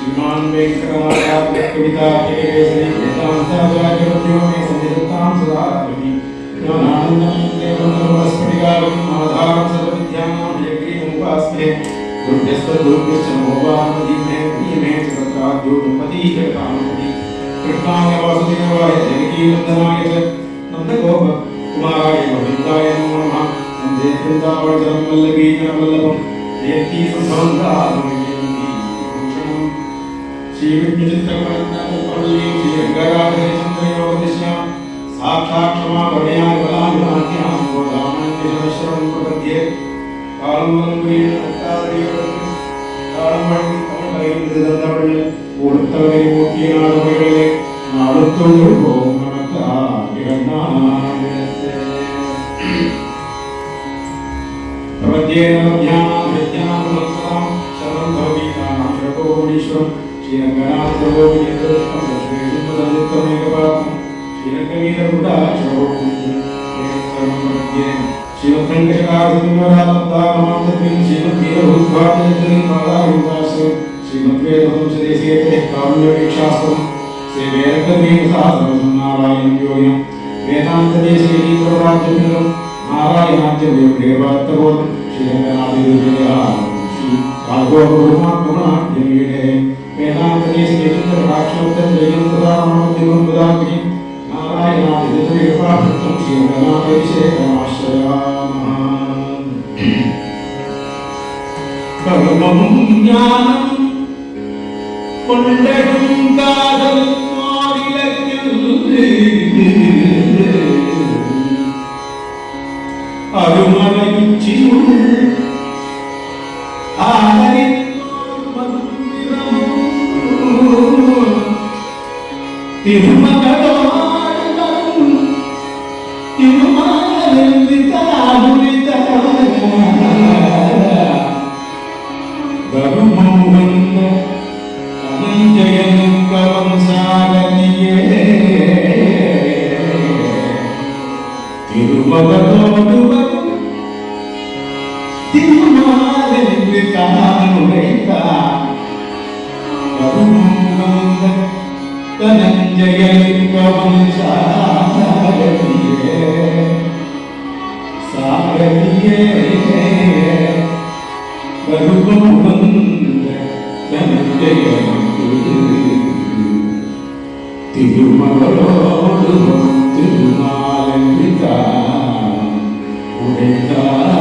श्रीमान वेंकटनाथ कविता केसरी वेदांताचार्यो मे संनिधत्तां सदा रवि ज्ञानानन्दं देवनमस्फटिकावं माधारं सर्वविद्यानां यज्ञमुपास्मे गुरुभ्यश्च नमो वामदीमे प्रियमे च तत्राद्योपति जगतामपति कृष्णाय वासुदेवाय देवकीनन्दनाय च नन्दगोप कुमाराय गोविन्दाय नमो नमः वन्दे वृन्दावनचरं वल्लभीजनवल्लभं जयन्ती सम्भवन्तां श्रीविद्युचित्रकमलपल्ली श्रीरङ्गराजचन्द्रयोगदिश्यां साक्षात् क्षमा करुणया बलाभिमान्यां गोदामन्यशरं प्रपद्ये मूर्तिनाडुमैले नाडुत्तुळुगों प्रपद्ये नवध्यानां विद्यानां शरणं भवतीनां श्रवकोणीश्वरं श्रीरंगनाथ गोविंदोष्टम श्रीरंगनाथ श्रीरंगवीरगुडा श्रवणमध्य श्रीमद्रंगशकाशनिवरालब्धागमान्तत्वं श्रीमद्वीरभूद्भाजयत्रीपादायुक्तास्य श्रीमद्वेदवंशदेशीयते कारुण्यवीक्षास्त्रं श्रीवेरकद्वीपसाहस्रं नारायणं योगिनं वेदान्तदेशीयतीव्रराज्यमिलं नारायणाच्यदेवात्तबोधं श्रीरंगनाथदेवया श्री भागवतगुरुमात्मनाट्यमीडे वेदान्तदेशीयतीव्रराक्षोत्तरजयन्तदानमोद्यमं नारायणादिदेवपाठं श्रीरंगनाथैशेखमाश्रयामः परमं ज्ञानं கொண்டடும் காதல் அருமனைச்சியுள் திருமகளோடும் திருமாலிருந்தாலுரித கருமம் வந்த அனஞ்சயனுக்கவம் சாரதியே திருமகளோடு வரும் திருமாலிருந்தாலுரைத்தார் கருமம் வந்த தனஞ்சயனுக்கவம் சாரதியே சாரதியே கருமம் வந்த தனஞ்சயனுக்கு திருமகளோடு திருமாலிருந்தார் உரைத்தார்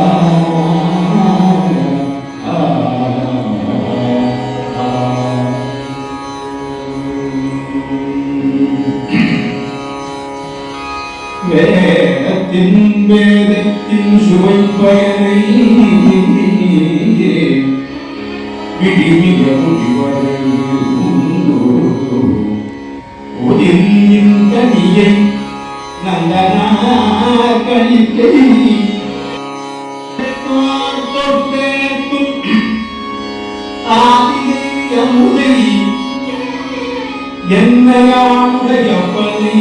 வேதத்தின் வேதத்தின் சுவை பயனை விடிமிக முடிவதில் கனியை நந்தனார் கணிக்கை தொட்டேத்தும் ஆதியை அமுதை என்னையானுடைய பணி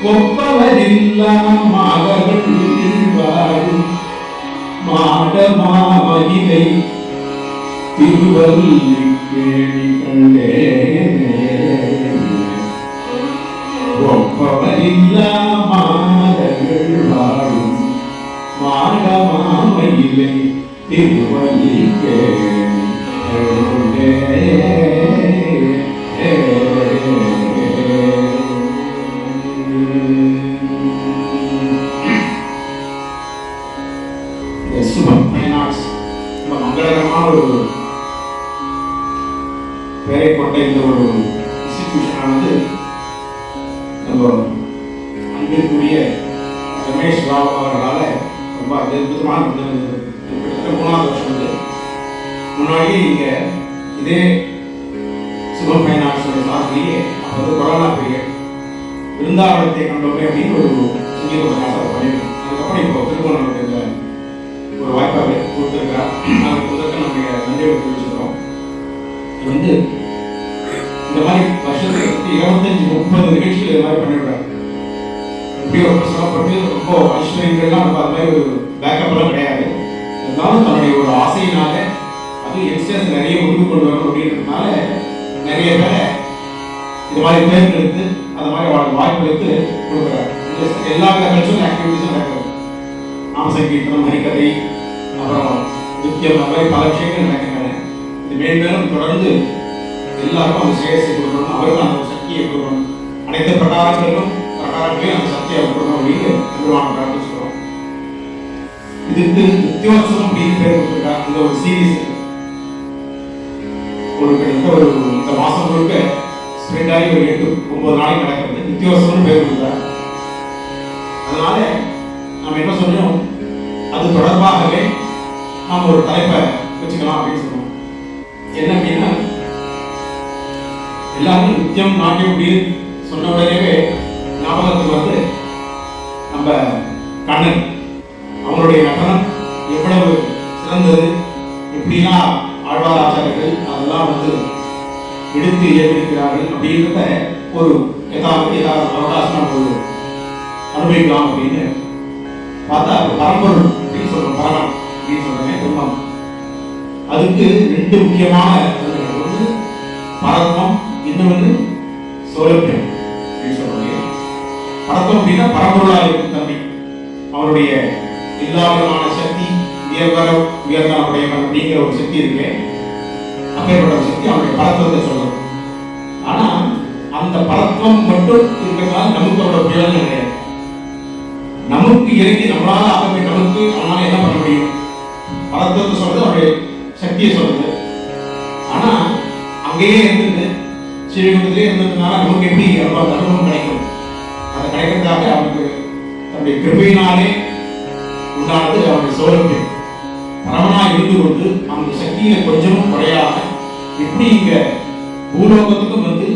ஒப்பவரில்லா மாதர்கள் வாழும் மாடமாமகிலை திருவள்ளி கேணி கண்டே ஒப்பவரில்லா மாதர்கள் வாழும் மாடமாமகிலை திருவள்ளி கேணி கண்டே பெயரை கொண்ட இந்த ஒரு இன்ஸ்டிடியூஷனானது நம்ம அன்பிற்குரிய ரமேஷ் ராவ் அவர்களால் ரொம்ப அற்புதமான கிட்டத்தட்ட 3வது வருஷம் வந்து முன்னாடியே இங்கே இதே சுபம் ஃபைன் ஆர்ட்ஸோட சார்பிலேயே அப்போ வந்து கொரோனா பீரியட் விருந்தாவனத்தை கண்டோமே அப்படின்னு ஒரு சங்கீத உபன்யாசம் பண்ணியிருக்கோம். அதுக்கப்புறம் இப்போ திருமணத்தில் ஒரு வாய்ப்பாக கொடுத்துருக்கிறார். அதுக்கு முதற்க நம்முடைய நன்றியை தெரிவிச்சுக்கிறோம். இது வந்து இந்த மாதிரி வருஷத்துக்கு 25-30 நிகழ்ச்சிகள் இது மாதிரி பண்ணிவிடுறாரு. எப்படியோ ரொம்ப சிரமப்பட்டு ரொம்ப ஐஸ்வர்யங்கள்லாம் ரொம்ப அது மாதிரி ஒரு பேக்கப் எல்லாம் கிடையாது. இருந்தாலும் தன்னுடைய ஒரு ஆசையினால அது யங்ஸ்டர்ஸ் நிறைய முடிவு கொண்டு வரணும் அப்படின்றதுனால நிறைய பேரை இது மாதிரி தேர்ந்தெடுத்து அது மாதிரி அவளுக்கு வாய்ப்பு எடுத்து கொடுக்குறாரு. எல்லா கல்ச்சுரல் ஆக்டிவிட்டிஸும் நடக்குது. நாம சங்கீதம், ஹரிகதை, அப்புறம் நித்தியம், அந்த மாதிரி பல விஷயங்கள் நடக்கின்றன. இது மேலும் தொடர்ந்து எல்லாருக்கும் அந்த சேகரித்து கொடுக்கணும், அவருக்கும் அந்த சக்தியை கொடுக்கணும், அனைத்து பிரகாரங்களையும் அந்த சக்தியை கொடுக்கணும் அப்படின்னு நிர்வாணம் பிரார்த்திச்சுக்கிறோம். இதுக்கு நித்தியோத்சவம் அப்படின்னு பேர் கொடுத்துருக்கா. இந்த ஒரு சீரீஸ் ஒரு கிட்டத்தட்ட ஒரு இந்த மாசம் முழுக்க ஸ்ப்ரெட் ஆகி ஒரு 8-9 நாளைக்கு நடக்கிறது. நித்தியோத்சவம் பேர் கொடுத்தா. அதனால நம்ம என்ன சொன்னோம், அது தொடர்பாகவே நாம் ஒரு தலைப்பை வச்சுக்கலாம் அப்படின்னு சொன்னோம். என்ன அப்படின்னா, எல்லாரும் நித்தியம் நாட்டியம் அப்படின்னு சொன்ன உடனேவே ஞாபகத்துக்கு வந்து நம்ம கண்ணன் அவங்களுடைய நடனம் எவ்வளவு சிறந்தது, எப்படிலாம் ஆழ்வார் ஆச்சாரியர்கள் அதெல்லாம் வந்து எடுத்து இயற்றிருக்கிறார்கள் அப்படின்றத ஒரு ஏதாவது அவகாசம் ஒரு அனுபவிக்கலாம் அப்படின்னு பார்த்தா பரம்பொருள் அப்படின்னு சொல்றோம். பரமன் அப்படின்னு சொல்றேன் பிரம்மம். அதுக்கு 2 முக்கியமான ஒன்று பரத்வம், இன்னொன்று சௌலபியம் அப்படின்னு சொல்றாங்க. பரத்வம் அப்படின்னா பரம்பொருளாக இருக்கும் தன்மை, அவருடைய எல்லா விதமான சக்தி, உயர்ந்தவருடைய அப்படிங்கிற ஒரு சக்தி இருக்கு. அப்பேற்பட்ட சக்தி அவருடைய பரத்வத்தை சொல்றது. ஆனா அந்த பரத்வம் மட்டும் இருக்கிறதுனால நமக்கு அவரோட பிரயோஜனம் கிடையாது. நமக்கு இறங்கி நம்மளால ஆகவே நமக்கு அவனால என்ன பண்ண முடியும்? பரத்வத்தை சொல்றது அவருடைய சக்தியை சொல்றது. ஆனா அங்கேயே இருந்துட்டு ஸ்ரீவைகுண்டத்திலே இருந்ததுனால நமக்கு எப்படி அனுபவம் கிடைக்கும்? அதை கிடைக்கிறதுக்காக அவனுக்கு தன்னுடைய கிருபையினாலே உண்டானது அவருடைய சௌலபியம். பரமனா இருந்து கொண்டு அந்த சக்தியை கொஞ்சமும் குறையாம எப்படி இங்க பூலோகத்துக்கும் வந்து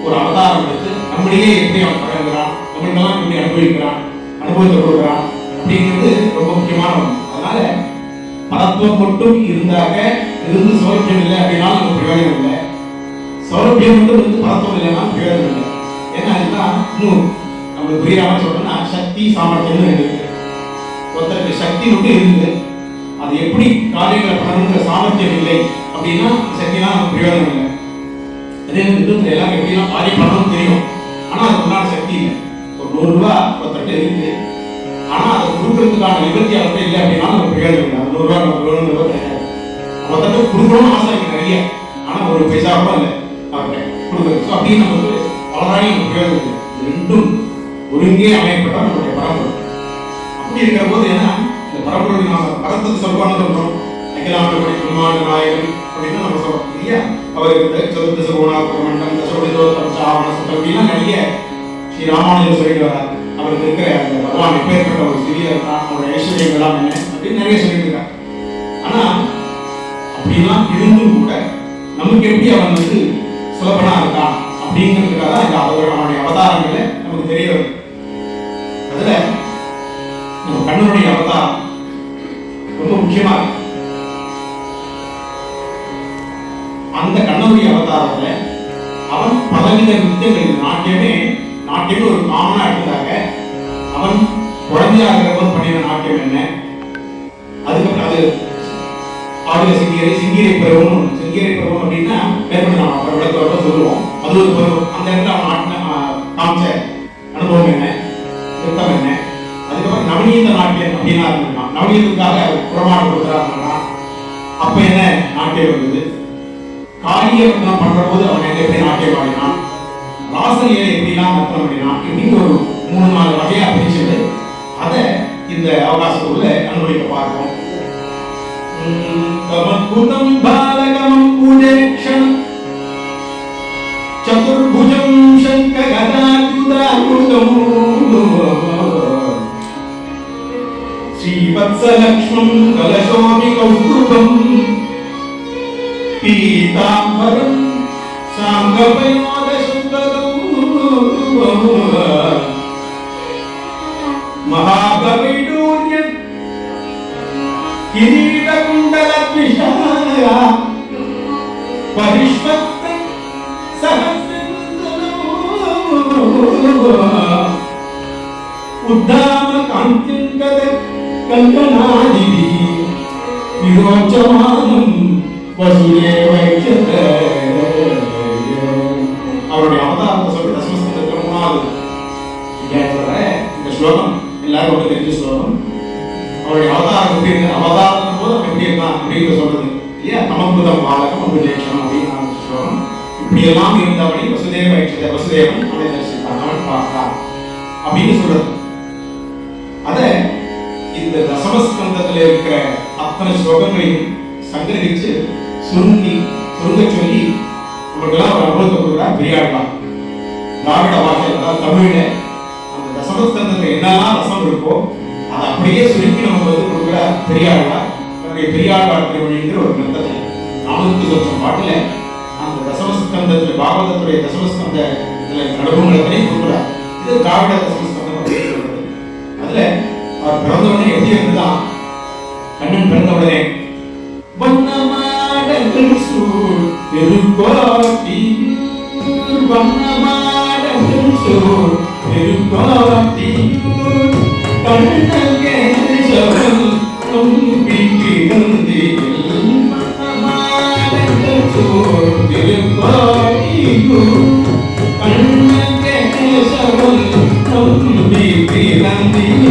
ஒரு அவதாரம் எடுத்து நம்மளையே எப்படி அவன் பழகுறான், நம்மளுக்கெல்லாம் எப்படி அனுபவிக்கிறான், அனுபவத்தை கொடுக்குறான் அப்படிங்கிறது ரொம்ப முக்கியமான ஒன்று. அதனால பரத்துவம் மட்டும் இருந்தாக இருந்து சௌலபியம் இல்லை அப்படின்னா நமக்கு பிரயோஜனம் இல்லை. சௌலபியம் மட்டும் இருந்து பரத்துவம் இல்லைன்னா பிரயோஜனம் இல்லை. ஏன்னா அதுதான் இன்னும் நம்மளுக்கு புரியாம சொல்றோம்னா சக்தி சாமர்த்தியம் இருக்கு. ஒருத்தருக்கு சக்தி மட்டும் இருக்குது, அது எப்படி காரியங்களை பண்ணணுங்கிற சாமர்த்தியம் இல்லை அப்படின்னா சக்தினா நமக்கு பிரயோஜனம் இல்லை. அதே மாதிரி எல்லாம் எப்படிலாம் காரியம் பண்ணணும்னு தெரியும், ஆனா அது முன்னாடி சக்தி இல்லை. ஒரு 100 ரூபாய் ஒருத்தர்கிட்ட இருக்கு, ஆனா அதை கொடுக்கறதுக்கான நிவர்த்தி அவர்கிட்ட இல்லை அப்படின்னா நமக்கு பிரயோஜனம் இல்லை. 100 ரூபாய் நமக்கு வேணும்னு ஒருத்தர்கிட்ட கொடுக்கணும்னு ஆசை இருக்கு நிறைய, ஆனா ஒரு பைசா கூட இல்லை அவர்கிட்ட கொடுக்குறது. அப்படின்னு நமக்கு பலராயும் நமக்கு பிரயோஜனம் இல்லை. ரெண்டும் ஒருங்கே அமையப்பட்ட நம்முடைய பரம்பரை. அப்படி இருக்கிற போது ஏன்னா இந்த பரம்பரை நாம பரத்துக்கு சொல்வான்னு சொல்றோம். அகிலாண்ட பிரம்மாண்ட நாயகன் அப்படின்னு நம்ம சொல்றோம் இல்லையா? அவருக்கு சதுர்தச குணாத்மண்டம், தசோடிதோத்தம், சாவண சட்டம் அப்படின்னா நிறைய ஸ்ரீ ராமானுஜர் சொல்லிட்டு வரார். அவருக்கு இருக்கிற அந்த பகவான் எப்பேற்பட்ட ஒரு சிறிய அவருடைய ஐஸ்வர்யங்கள்லாம் என்ன அப்படின்னு நிறைய சொல்லிட்டு இருக்கார். ஆனா அப்படிலாம் இருந்தும் கூட நமக்கு எப்படி அவன் வந்து சுலபனா இருக்கான் அப்படிங்கிறதுக்காக தான் இந்த அவருடைய அவதாரங்களை நமக்கு தெரிய வருது. அதுல நம்ம கண்ணனுடைய அவதாரம் ரொம்ப முக்கியமா இருக்கு. அந்த கண்ணனுடைய அவதாரத்துல அவன் பலவித வித்தியங்கள், நாட்டியமே ஒரு காமனா எடுத்ததாக அவன் குழந்தையாக இருக்கிற பண்ணின நாட்டியம் என்ன, அதுக்கப்புறம் அது ஆடுக சிங்கீரை பருவம் அப்படின்னா மேற்கொண்டு நாம் விளக்க சொல்லுவோம். அது ஒரு பருவம். அந்த இடத்துல அவன் காமிச்ச அனுபவம் என்ன, யுத்தம் என்ன. அதுக்கப்புறம் நவநீத நாட்டியம் அப்படின்னா இருந்தான். நவநீதத்துக்காக புறமாடு கொடுக்குறாருன்னா அப்ப என்ன நாட்டியம் இருந்தது. காரியம் பண்ற போது அவன் எப்படி நாட்டியம் ஆடினான், ராசலியை எப்படிலாம் நர்த்தனம் பண்ணினான், இப்படின்னு ஒரு 3-4 வகையா பிரிச்சது. அதை இந்த அவகாசத்துக்குள்ள அனுபவிக்க பார்ப்போம். கமத்புதம் பாலகமம் பூஜேக்ஷணம் சதுர்புஜம் சங்க கதாயுதாயுதம் ஸ்ரீவத்ஸலக்ஷ்மம் கலசோபி கௌஸ்துபம் பீதாம்பரம் சாங்கபயோத சுந்தரம் மகாகவிடூர்யம் கிரீடகுண்டலத்விஷாய பரிஷ்வக்தம் சஹஸ்ரந்தனம் உத்தாம காந்திங்கத கங்கனாதிபி விரோச்சமானம் வசுதேவைச்சத. அவருடைய அவதாரத்தை சொல்லி தசமஸ்கந்தத்துல 3வது இந்த ஸ்லோகம் எல்லாரும் ரொம்ப தெரிஞ்ச ஸ்லோகம். அவருடைய அவதாரம் எப்படி இருக்கு, அவதாரம் போது அவன் எப்படி இருந்தான் அப்படின்னு சொல்றது இல்லையா. தமபுதம் பாலகம் அபிஷேகம் அப்படின்னு ஸ்லோகம். இப்படி எல்லாம் இருந்தபடி வசுதேவைச்சத, வசுதேவன் அவனை தரிசித்தான், அவன் பார்த்தான் அப்படின்னு சொல்றது. அத இந்த தசமஸ்கந்தத்தில் இருக்கிற அத்தனை ஸ்லோகங்களையும் சங்கிரகிச்சு சுருங்க சொல்லி உங்களுக்கெல்லாம் ஒரு அனுபவத்தை கொடுக்குறா பெரியாழ்வார். திராவிட பாஷையில், அதாவது தமிழ்ல அந்த தசமஸ்கந்தத்தில் என்னெல்லாம் ரசம் இருக்கோ அதை அப்படியே சுருக்கி நமக்கு வந்து கொடுக்குற பெரியாழ்வார். தன்னுடைய பெரியாழ்வார் திருமொழிங்கிற ஒரு கிரந்தத்தில் 400 லட்சம் பாட்டுல அந்த தசமஸ்கந்தத்தில் பாகவதத்துடைய தசமஸ்கந்த அனுபவங்களை கொடுக்குறார். இது திராவிட தசமஸ்கந்தம் அப்படின்னு சொல்றது. அதுல அவர் பிறந்த உடனே எப்படி இருந்துதான், கண்ணன் பிறந்த உடனே வண்ணமாடங்கள் சூழ் திருக்கோட்டியூர், வண்ணமாடங்கள் சூழ் திருக்கோட்டியூர், கண்ணன் கேசவன் தும்பி கிடந்தீர், வண்ணமாடங்கள் சூழ் திருக்கோட்டியூர், கண்ணன் கேசவன் தும்பி கிடந்தீர்,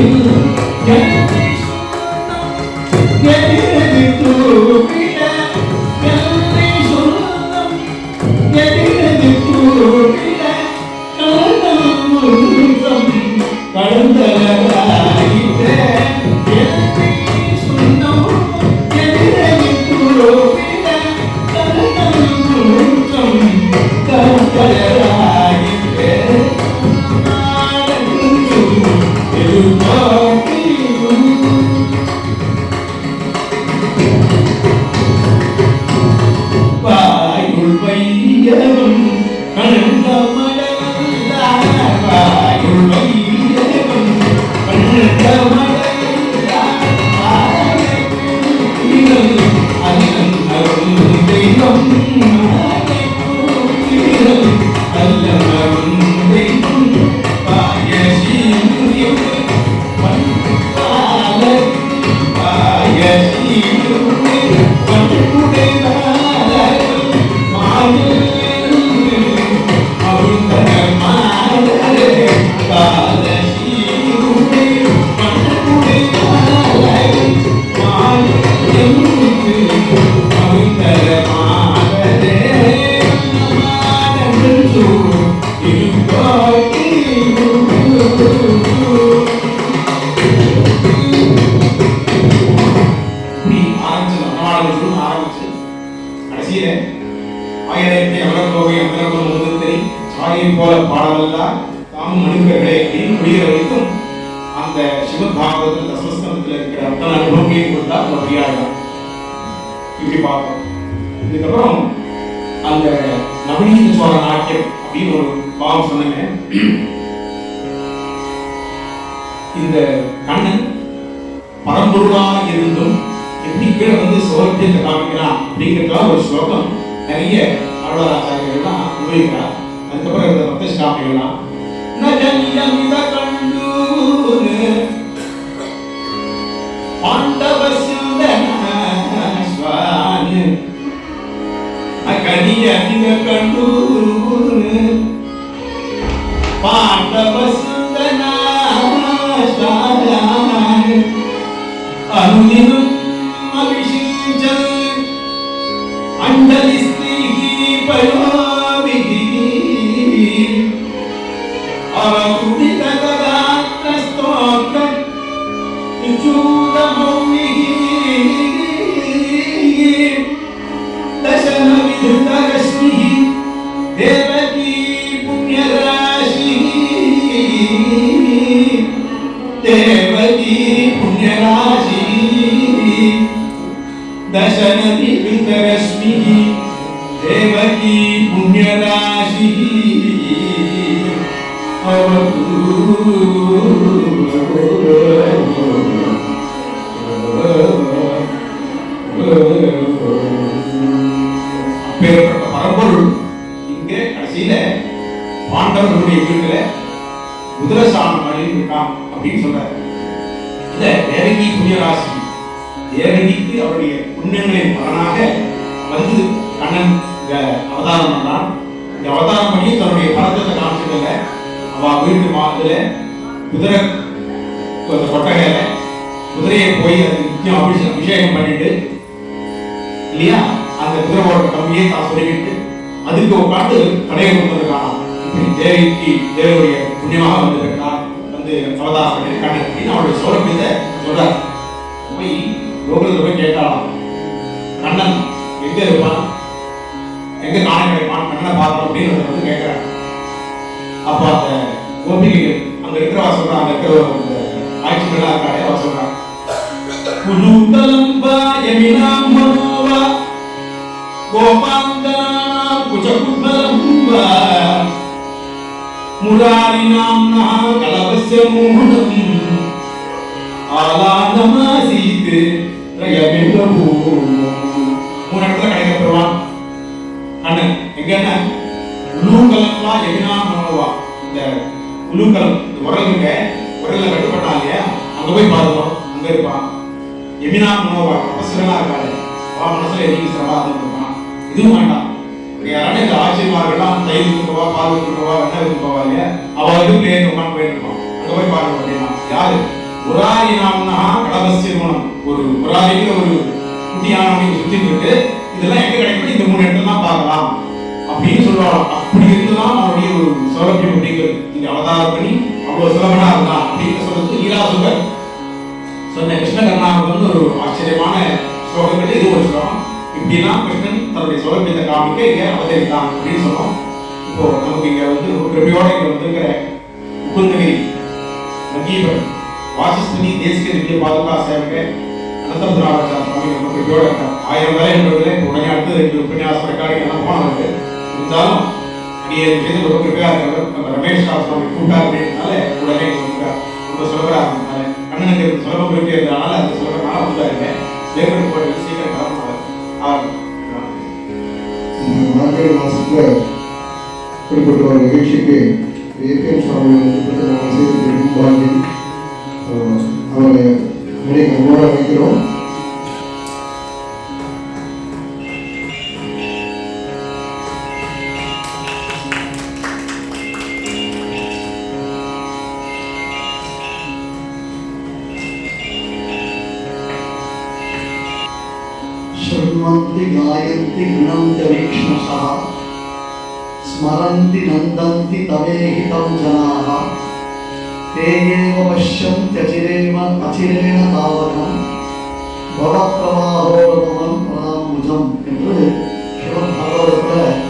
அந்த ஸ்ரீமத் பாகவதத்தில் தசமஸ்கந்தத்தில் இருக்கிற அத்தனை அனுபவங்களையும் கொடுத்தா பெரியாழ்வார். இப்படி பார்ப்போம். இதுக்கப்புறம் அந்த நவநீத சோழ நாட்டியம் அப்படின்னு ஒரு பாவம் சொன்னேங்க. இந்த கண்ணன் பரம்பொருளாக இருந்தும் எப்படி கீழே வந்து சோழத்தை காமிக்கிறான் அப்படிங்கிறதுலாம் ஒரு ஸ்லோகம் நிறைய ஆழ்வாராச்சாரியர்கள்லாம் அனுபவிக்கிறார். அதுக்கப்புறம் இந்த பக்த ஸ்டாமிகள்லாம் பாண்டவ சுந்தரஸ்வாமி அகனிய கண்டூர் பாண்டவ சுந்தரஸ்வாமி அனுதினம் அபிஷேச்சல் அண்டலிஸ்திகி பயோவிகி दशनति वितरश्मिः देवकी पुण्यराशिः अवतु அப்பேற்பட்ட பரம்பொருள் இங்கே கடைசியில பாண்டவர்களுடைய வீட்டில் குதிரசாமி இருக்கான். அப்படின்னு சொல்றாரு. இந்த தேவகி புண்ணியராசி, தேவகிக்கு அவருடைய புண்ணியங்களின் பலனாக வந்து கண்ணன் அவதாரம் பண்ணான். இந்த அவதாரம் பண்ணி தன்னுடைய பழக்கத்தை காமிச்சதில்லை. அவ வீட்டு மாதத்துல குதிரை கொட்டகையில குதிரையை போய் அது நிச்சயம் அபிஷேகம் பண்ணிட்டு இல்லையா, அந்த குதிரையோட கம்மியை தான் சொல்லிவிட்டு அதுக்கு உட்காந்து கடையை கொண்டு காணும். இப்படி தேவிக்கு தேவனுடைய புண்ணியமாக வந்து பெற்றார், வந்து அவதாரம் பண்ணி கண்ணன் அப்படின்னு அவருடைய சௌரபியத்தை சொல்றார். போய் கோகுலத்தில் போய் கேட்டாலாம், கண்ணன் எங்க இருப்பான், எங்க காண கிடைப்பான், கண்ணனை பார்க்கணும் அப்படின்னு வந்து கேட்கிறார். அப்ப அந்த கோபிகைகள் அங்க இருக்கிறவா சொல்றான், அங்க இருக்கிற ஆட்சிகள்லாம் இருக்காரு, அவ சொல்றான் குஜூதலம்பா யமினாம் மனோவா கோபாந்தனாம் குஜகுத்மலம்பா முராரினாம் நா கலவஸ்ய மோகனம் ஆலானமாசீத் ரயமெல்லபூ. மூணு இடத்துல கிடைக்கப்பெறுவான் கண்ணன். எங்கன்னா உலூகலம்பா யமினாம் மனோவா, இந்த உலூகலம் உரலுங்க உரல்ல கட்டுப்பட்டா இல்லையா, அங்க போய் பார்க்கணும், அங்க இருப்பான். எமினா மனோவா தபஸ்வரனா இருக்காரு, அவ மனசுல எரியும் சிரமா இருப்பான். இதுவும் வேண்டாம், யாரான இந்த ஆட்சியமார்கள்லாம் தயிர் விட்டுருவா, பால் விட்டுருவா, வெண்ணெய் விட்டுருவா இல்லையா, அவ இதுக்கு ஏற்பான் போயிருப்பான். அங்க போய் பார்க்கணும் அப்படின்னா யாரு, முராரினாம்னா கடபஸ்திரமணம், ஒரு முராரிக்கு ஒரு குட்டியான சுத்திட்டு இருக்கு. இதெல்லாம் எங்க கிடைக்கும், இந்த மூணு இடத்துல தான் பார்க்கலாம் அப்படின்னு சொல்லுவாங்க. அப்படி இருந்துதான் அவருடைய ஒரு சௌலபியம் அப்படிங்கிறது. நீங்க அவதாரம் பண்ணி அவ்வளவு சுலபனா இருந்தான் அப்படின்னு சொல்றது லீலாசுரர் சொன்ன கிருஷ்ண கர்ணாவுக்கு ஒரு ஆச்சரியமான ஸ்லோகங்கள் இது ஒரு ஸ்லோகம். இப்படிலாம் கிருஷ்ணன் தன்னுடைய சௌலபியத்தை காமிக்க இங்க அவதரித்தான் அப்படின்னு சொன்னோம். இப்போ நமக்கு இங்க வந்து கிருபையோட இங்க வந்துங்கிற முகுந்தகிரி மகீபன் வாசஸ்பதி தேசிக நித்திய பாதுகா சேவக அனந்தபுராச்சார சுவாமி நம்ம கிருபையோட இருக்கார். 1000 வேலை என்பதில் இப்போ உடனே அடுத்து 2 உபன்யாசம் ரெக்கார்டிங் எல்லாம் போனவருக்கு இருந்தாலும் அடியே விஷயத்தில் ரொம்ப கிருப்பையா இருக்கிறவர் நம்ம ரமேஷ் சுவாமி கூட்டார் அப்படின்றதுனால உடனே ரொம்ப சுலபரா இருந்ததுனால கண்ணனுக்கு சுலபம் இருக்கு இருந்ததுனால அந்த சுலபனால வந்துட்டாருங்க. தேவன் கோயில் சீக்கிரம் கிளம்பினார். மார்கழி மாசத்துல இப்படிப்பட்ட ஒரு நிகழ்ச்சிக்கு ஏபிஎம் சுவாமி செய்து அவரை நம்மோட வைக்கிறோம். शृण्वन्ति गायन्ति गृणन्ति वीक्ष्णशः स्मरन्ति नन्दन्ति तवेहितं जनाः ते एव पश्यन्ति अचिरेण तावकं भवप्रवाहोरमं प्रणामुजम् என்று சிவன் பாகவதத்தில்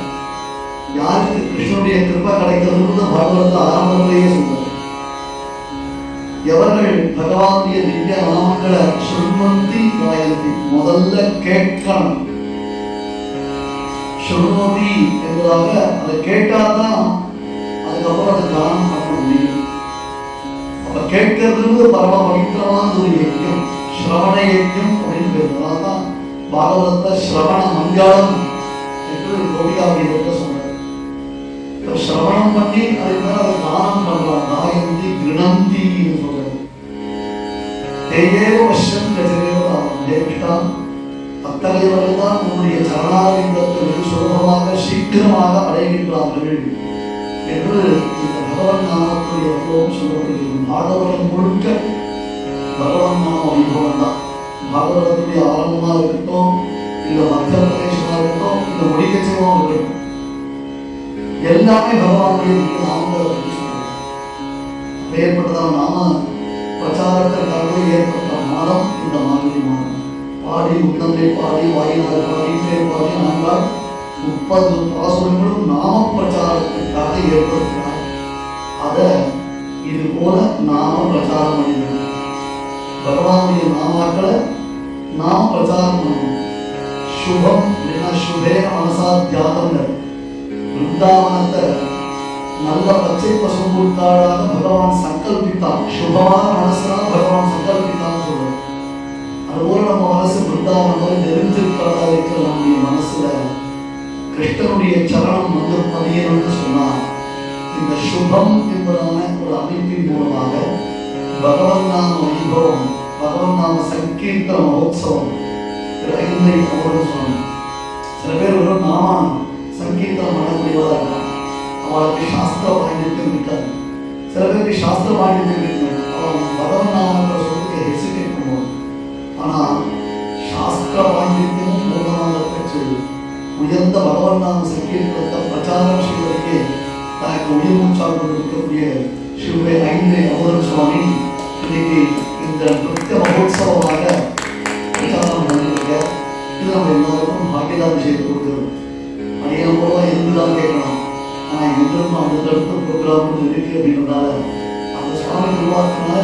யாருக்கு கிருஷ்ணனுடைய கிருபை கிடைக்கிறதுன்னு பாகவதத்தை ஆரம்பத்திலேயே சொல்றார். எவர்கள் பகவானுடைய திவ்ய நாமங்களை ஸ்ருண்வந்தி காயந்தி முதல்ல கேட்கணும். ஸ்ருண்வதி என்பதாக அதை கேட்டாதான் அதுக்கப்புறம் அதை தானம் பண்ண முடியும். அப்ப கேட்கறது பரம பவித்திரமான ஒரு யஜ்யம், ஸ்ரவண யஜ்யம் அப்படின்னு பேர். அதனால்தான் பாகவதத்தை ஸ்ரவண மங்களம் என்று கோபிகாபியத்தை சொன்னார். ஸ்ரவணம் பண்ணி அதுக்கு அதை தானம் பண்ணலாம். காயந்தி கிருணந்தி சொல்றது தேயேவ வஷ்யம் கஜரேவதாம். தேவிஷ்டா அத்தகையவர்கள் தான் உன்னுடைய சரணாரவிந்தத்தில் சுலபமாக சீக்கிரமாக அடைகின்றார்கள் என்று இந்த பகவன் நாமத்துடைய அனுபவம் சொல்லப்படுகிறது. பாகவதம் முழுக்க பகவன் நாம அனுபவம் தான். பாகவதத்துடைய ஆரம்பமா இருக்கட்டும், இல்ல மத்திய பிரதேசமா இருக்கட்டும், இல்ல முடிக்கச்சமா இருக்கட்டும், எல்லாமே பகவானுடைய நாமங்களை பற்றி சொல்றோம். ஏற்பட்டதான நாம பிரச்சாரத்திற்காக ஏற்பட்ட மாதம் இந்த மார்கழி மாதம். பாடி உத்தந்தை பாடி வாயினார் பாடி பேர் பாடி நாங்கள் 30 பாசுரங்களும் நாம பிரச்சாரத்திற்காக ஏற்படுத்தினார். அதை இது போல நாம பிரச்சாரம் பண்ணினோம். பகவானுடைய நாமாக்களை நாம் பிரச்சாரம் பண்ணணும். சுபம் இல்லைன்னா சுபே மனசா தியாகங்கள். விருந்தாவனத்தை நல்ல பச்சை பசும்புத்தாளாக பகவான் சங்கல்பித்தான். சுபமான மனசுனா பகவான் சங்கல்பித்தான் சொல்றோம். அதுபோல நம்ம மனசு விருந்தாவனம் நெருஞ்சிருக்கிறதா இருக்கிற நம்முடைய மனசுல கிருஷ்ணனுடைய சரணம் வந்து பதியணும்னு சொன்னார். இந்த சுபம் என்பதான ஒரு அமைப்பின் மூலமாக பகவன் நாம வைபவம், பகவன் நாம சங்கீர்த்தன மகோத்சவம் 5 அமரும் சுவாமி. சில பேர் ஒரு நாம சங்கீர்த்தனம் பண்ணக்கூடியவா இருக்கலாம், அவளுக்கு சாஸ்திர பாண்டித்யம் இருக்காது. சில பேருக்கு சாஸ்திர பாண்டித்யம் இருக்கும், அவன் பகவன் நாமன்ற சொல்லுக்கு ஹெசிடேட் பண்ணுவான். ஆனா சாஸ்திர பாண்டித்யமும் மூலமாக பெற்று உயர்ந்த பகவன் நாம சங்கீர்த்தனத்தை பிரச்சாரம் செய்வதற்கு தனக்கு உயிர் மூச்சாக இருக்கக்கூடிய ஸ்ரீ 5 அமரும் சுவாமி இன்னைக்கு இந்த நித்திய மகோத்சவமாக பிரச்சாரம் பண்ணிருக்க. இது நம்ம எல்லாருக்கும் பாக்கியதான செய்து கொடுக்குறோம். அடைய மூலமா இருந்துதான் கேட்கணும். ஆனால் எங்கிருந்து அடுத்தடுத்த ப்ரோக்ராம் இருக்கு அப்படின்றதால அந்த சுவாமி உருவாக்கினால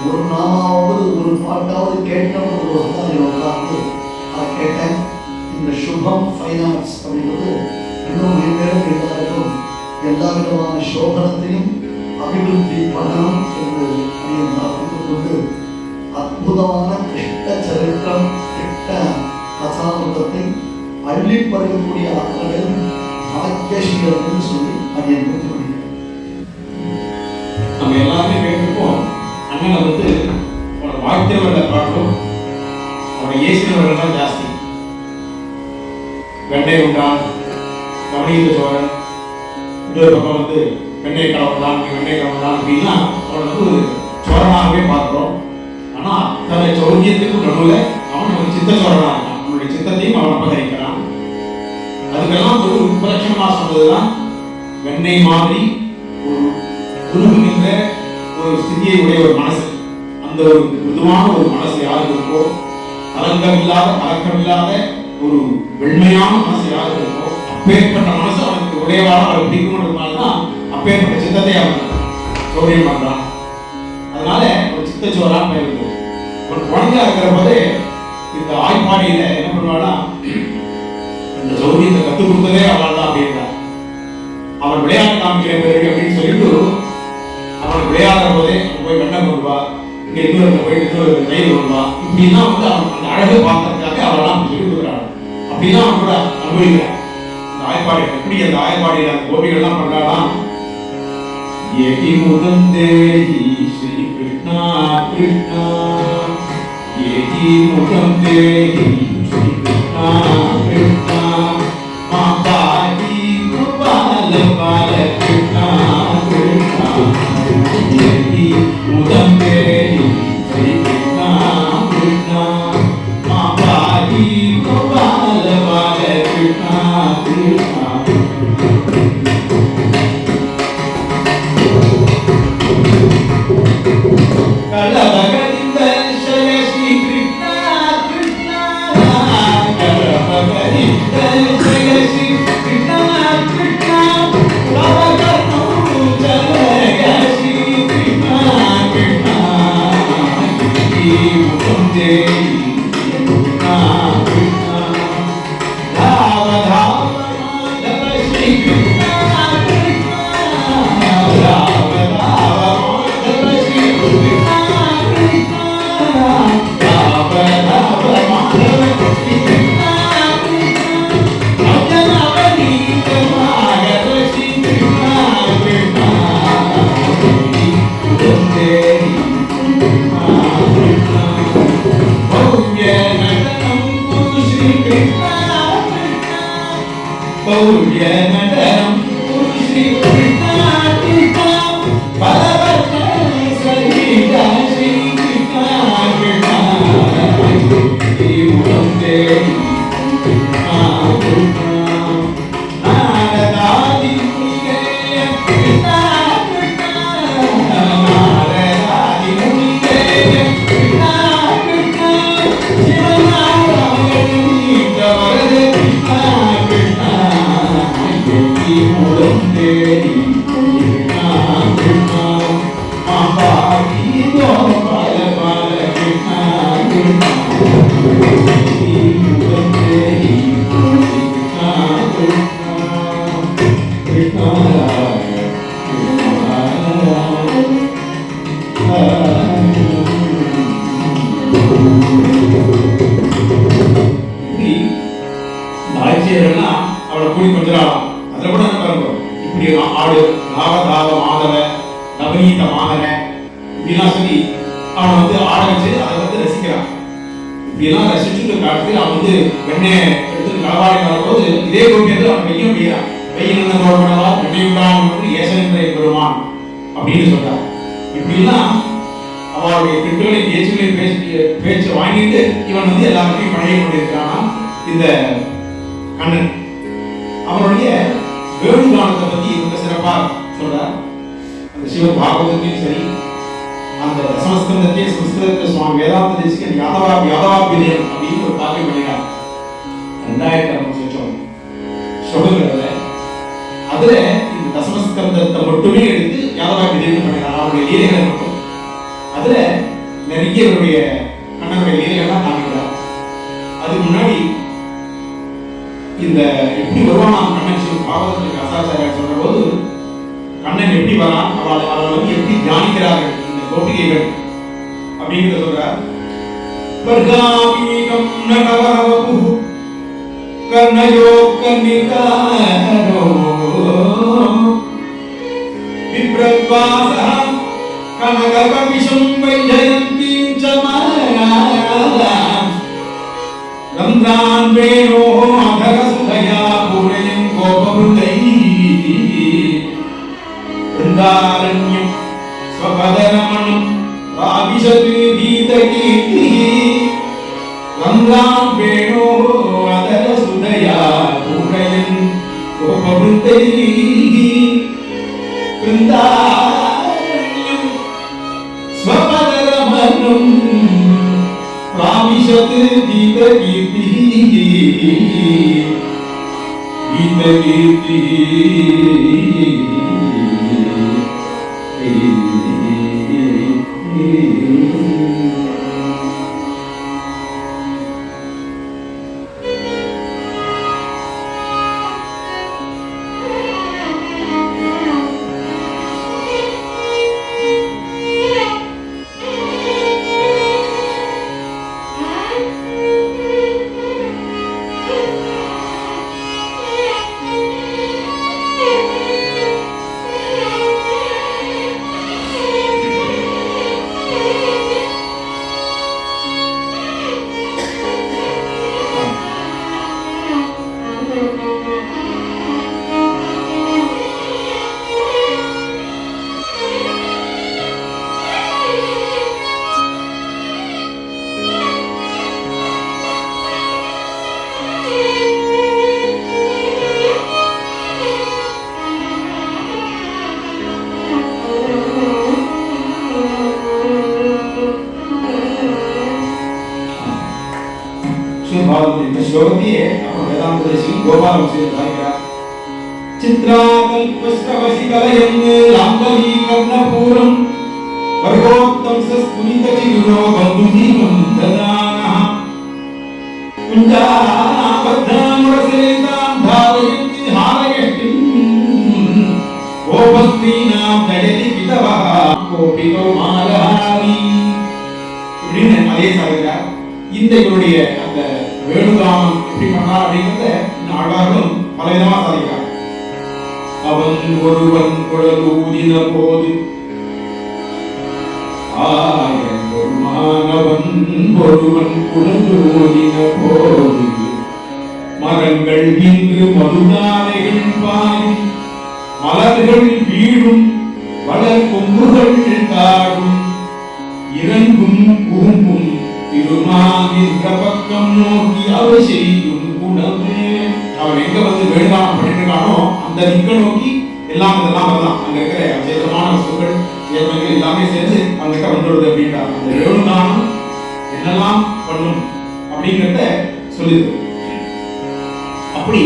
ஒரு நாமாவது ஒரு பாட்டாவது கேட்டோம்னு ஒரு வசதி உட்கார்ந்து அதை கேட்டேன். இந்த சுபம் ஃபைனான்ஸ் அப்படின்றது இன்னும் மேலும் எல்லாருக்கும் எல்லா விதமான சோதனத்தையும் அபிவிருத்தி பண்ணணும் என்று பிரார்த்தித்துக் கொண்டு அற்புதமான கிருஷ்ண சரித்திரம், கிருஷ்ண கதாமிரத்தை அள்ளி பருகக்கூடிய ஆற்றலும் பாக்கியசீலர்கள் சொல்லி அதை புரிந்து கொள்கிறேன். நம்ம எல்லாருமே கேட்டிருப்போம், அண்ணனை வந்து அவனை வாழ்த்தினவர்களை காட்டும் அவனை ஏசினவர்கள் தான் ஜாஸ்தி. வெண்ணெய் உண்டான், கவனித்த சோழன், இன்னொரு பக்கம் வந்து வெண்ணெய் கலவந்தான், வெண்ணெய் கலவந்தான் அப்படின்னா அவனை வந்து ஒரு சோழனாகவே பார்க்கிறோம். ஆனா அத்தனை சௌரியத்துக்கும் நடுவில் அவன் ஒரு சித்த சோழனா இருக்கான். அவனுடைய சித்தத்தையும் அவன் அபகரிக்கிறான். அதுக்கெல்லாம் ஒரு உபலட்சணமா சொன்னதுதான் வெண்ணெய் மாதிரி ஒரு உருகுகின்ற ஒரு ஸ்திதியை உடைய ஒரு மனசு. அந்த ஒரு மிருதுவான ஒரு மனசு யாருக்கு இருக்கோ, கலக்கமில்லாத ஒரு வெண்மையான மனசு யாருக்கு இருக்கோ, அப்பேற்பட்ட மனசு அவனுக்கு உடையவாக அவன் பிடிக்கும்ன்றதுனாலதான் அப்பேற்பட்ட சித்தத்தை அவன் சௌரியம் பண்றான். அதனால ஒரு சித்த சோறான் பயிருக்கு. ஒரு குழந்தையா இருக்கிற போது இந்த ஆய்ப்பாடியில என்ன பண்ணுவானா, இந்த சௌரியத்தை கற்றுக் கொடுத்ததே அவள் தான் அப்படின்றார். அவன் விளையாட்டு காமிக்கிற பிறகு அப்படின்னு சொல்லிட்டு அவன் விளையாடுற போதே போய் வெண்ணெய் கொண்டுவா, இங்க இன்னொரு போயிட்டு இன்னொரு தயிர் கொண்டுவா, இப்படிலாம் வந்து அவன் அந்த அழகை பார்க்கறதுக்காக அவெல்லாம் சொல்லி கொடுக்குறான். அப்படிலாம் அவன் கூட அனுபவிக்கிறான். அந்த ஆய்ப்பாடி எப்படி அந்த ஆய்ப்பாடியில் அந்த கோபிகள்லாம் பண்றாளாம். ஏகி முதந்தேஹி ஸ்ரீ கிருஷ்ணா கிருஷ்ணா, ஏகி முதந்தேஹி ஸ்ரீ கிருஷ்ணா கிருஷ்ணா, மாதாஜி கோபால பால கிருஷ்ணா கிருஷ்ணா, ஏகி முதந்தேஹி ஸ்ரீ கிருஷ்ணா கிருஷ்ணா, மாதாஜி கோபால பால கிருஷ்ணா கிருஷ்ணா. அவளை கூடி கொஞ்சம் அதுல கூட இப்படி ஆடு நாவதாவ மாதவ நவநீத மாதவ இப்படிலாம் சொல்லி அவன் வந்து ஆட வச்சு அதை வந்து ரசிக்கிறான். இப்படியெல்லாம் ரசிச்சுட்டு காட்டு அவன் வந்து வெண்ணெய் எடுத்து களவாடி வரும்போது இதே கோபியத்தில் அவன் வெய்யம் பெய்யறான். வெயில் தோழவா வெண்ணையுண்டான் ஏசனின்ற பெருமான் அப்படின்னு சொல்றான். இப்படிலாம் அவருடைய திட்டுகளை பேச்சுகளை பேச்சு வாங்கிட்டு இவன் வந்து எல்லாருக்கும் பழகி கொண்டிருக்கிறான் இந்த கண்ணன். அவனுடைய வேணுகானத்தை பத்தி ரொம்ப சிறப்பா சொல்றார். அந்த சிவ பாகவதத்தையும் சரி, அந்த தசமஸ்கந்தத்தையும் சம்ஸ்கிருதத்தை சுவாமி வேதாந்த தேசிகன் யாதவாபிதயம் அப்படின்னு ஒரு காவியம் பண்ணினார். 2000 ஸ்லோகங்கள்ல அதுல இந்த தசமஸ்கந்தத்தை மட்டுமே எடுத்து யாதவாபிதயம் பண்ணினார். அவருடைய லீலைகளை மட்டும் அதுல நிறைய இவருடைய கண்ணனுடைய லீலைகள்லாம் காமிக்கிறார். அதுக்கு முன்னாடி இந்த எப்படி வருவான் கண்ணன் சிவ பாகவதத்துக்கு அசாச்சாரியார் சொல்ற போது கண்ணன் எப்படி வரான், அவளை வந்து எப்படி தியானிக்கிறார்கள் இந்த கோபிகைகள் அப்படிங்கிறத சொல்றார். வர்காமீகம் நகவரவபு கர்ணயோ கன்னிகாரோ விப்ரத்வாசஹ கனககவிஷம் வைஜயந்தீம் ச மராலாம் ரம்ரான் வேணோ அதரசுதயா பூரயம் கோபவృந்தைः वृन्दारण्यं स्वपदरमणं राविशत् गीतकीर्तिः रम्रां वेणोः अदरसुधया पूरयन् गोपवृन्दैः वृन्दारण्यं स्वपदरमणं राविशत् गीतकीर्तिः श्लोकतिये आपण वेदांत देशी गोपाल विषय सांगितला. चित्राकल्पश्रवसि कलयन् लाम्बली कर्णपूरं वर्गोत्तम सस्पुनित चिरो बन्धुजीवं ददानः कुञ्जाबद्धामुरसेतां धारयन्ति हारयष्टिं गोपस्त्रीणां जयति पितवः கோபிகோ மாலஹாரி இப்படின்னு அதே சாதிக்கிறார். இந்த இவருடைய அந்த வேணுகானம் எப்படி பண்ணா அப்படிங்கிறத ஆழ்வார்களும் பல விதமா சாதிக்கிறார். அவன் ஒருவன் குழலூதின போது ஆயன் ஒருவன் குழலூதின போது மரங்கள் இன்று மதுதாரைகள் பாயும் மலர்கள் வீழும் வளர் கொம்புகள் காடும் இறங்கும் கூம்பும் திருமாகின்ற பக்கம் நோக்கி அவ செய்யும் குணமே. அவன் எங்க வந்து வேணுகானம் பண்ணிட்டு இருக்கானோ அந்த திக்க நோக்கி எல்லாம் இதெல்லாம் வரலாம். அங்க இருக்கிற சேதமான வஸ்துக்கள் சேதமைகள் எல்லாமே சேர்ந்து அங்கிட்ட வந்துடுது அப்படின்றாங்க. அந்த வேணுகானம் என்னெல்லாம் பண்ணும் அப்படிங்கிறத சொல்லுது. அப்படி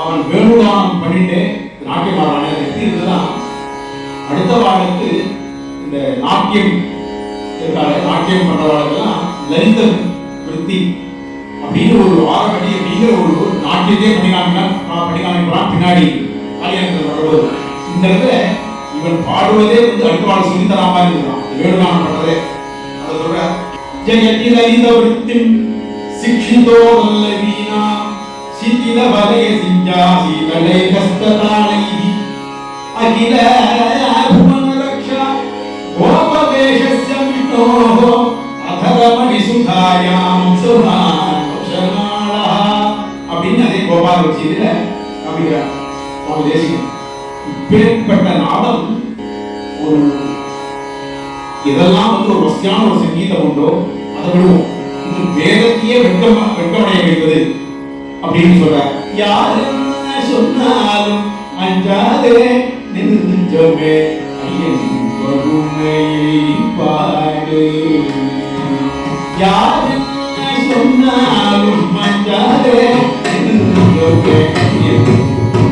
அவன் வேணுகானம் பண்ணிட்டு நாட்டியம் ஆடுறானே அது எப்படி இருந்ததுதான் அடுத்த வாழ்க்கை இந்த நாட்டியம் நாட்டியம் பண்றவாளுக்கெல்லாம் லலித விருத்தி அப்படின்னு ஒரு ஆரம்படி அப்படிங்கிற ஒரு நாட்டியத்தையே பண்ணி காமிக்கிறான் பின்னாடி கல்யாணத்தில் வரும்போது. இந்த இடத்துல இவன் பாடுவதே வந்து அடுத்த வாழ் சொல்லி தரா மாதிரி இருக்கலாம். வேணுகானம் பண்றதே அதை சொல்ற ஜெயதி லலித விருத்தி சிக்ஷிதோ வல்லவீனா சிதில வலய சிஞ்சாசி கலை கஸ்ததாளை அகில புவன ரக்ஷா கோப அதரமணி சுதாயாம் அப்படின்னு அதே கோபால வச்சியில காமிக்கிறார் சுவாமி தேசிகன். இப்பேற்பட்ட நாவல் ஒரு இதெல்லாம் ஒரு வசதியான ஒரு சங்கீதம் உண்டோ அதை விடுவோம். இது வேதத்தையே வெட்கமடைய வைப்பது அப்படின்னு சொல்ற. யார் என்ன சொன்னாலும் அஞ்சாதே நெஞ்சமே ஐயன் கருணையை பாடு. யார் என்ன சொன்னாலும் அஞ்சாதே நெஞ்சமே ஐயன்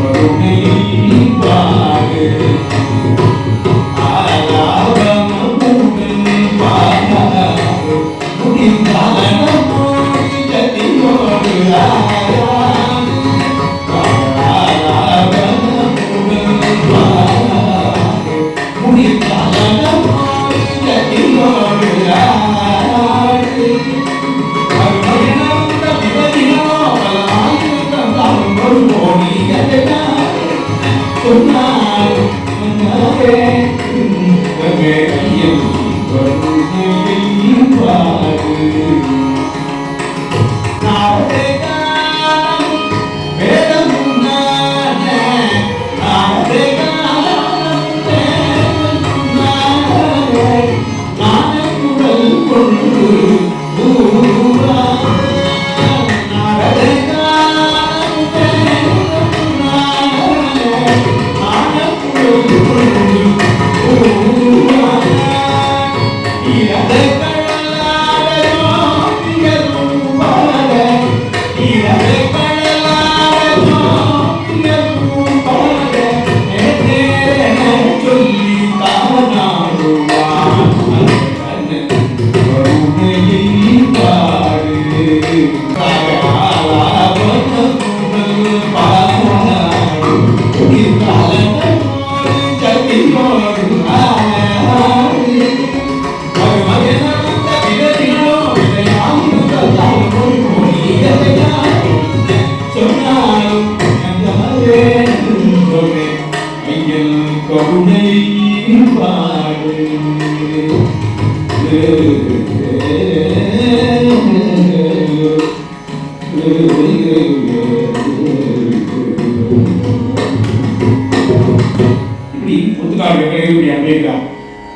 கருணையை பாடு.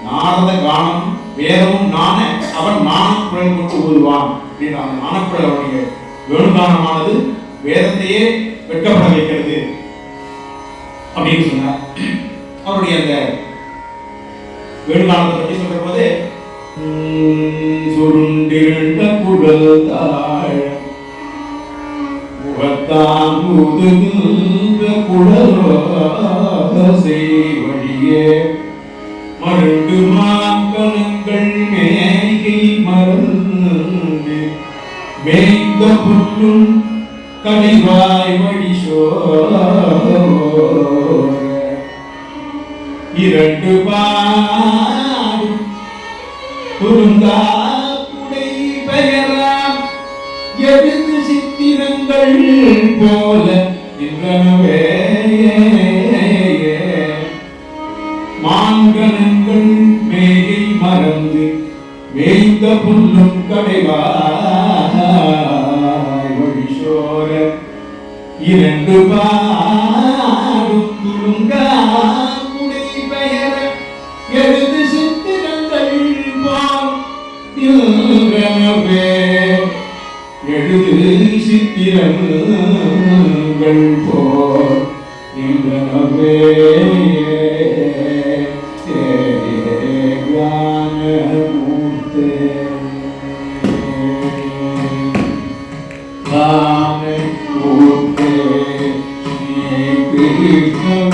நாரத கானம் வேதமும் நான அவன் நாணக்குழல் கொண்டு ஓதுவான் அப்படின்னு அந்த நாணக்குழல் அவனுடைய வேணுகானமானது வேதத்தையே வெட்கப்பட வைக்கிறது அப்படின்னு சொன்னார். அவருடைய அந்த வேணுகானத்தை பற்றி சொல்ற போது சுருண்டிருந்த குழல் தாழ் முகத்தான் முதுகின்ற குழலோசை வழியே மருண்டு மாங்கணங்கள் மேகை மறந்து மேய்ந்த புல்லும் கடிவாய் வழிசோ இரண்டு பாடும் குறுந்தா குடை பெயராம் எழுது சித்திரங்கள் போல நின்றனவே மாங்கணங்கள் மேகை மறந்து மேய்ந்த புல்லும் கடைவாய் வழிசோர இரண்டு பாடும் குறுங்கா குடை பெயர எழுது சித்திரங்கள் போல் நின்றனவே எழுது சித்திரங்கள் போல் நின்றனவே Krishna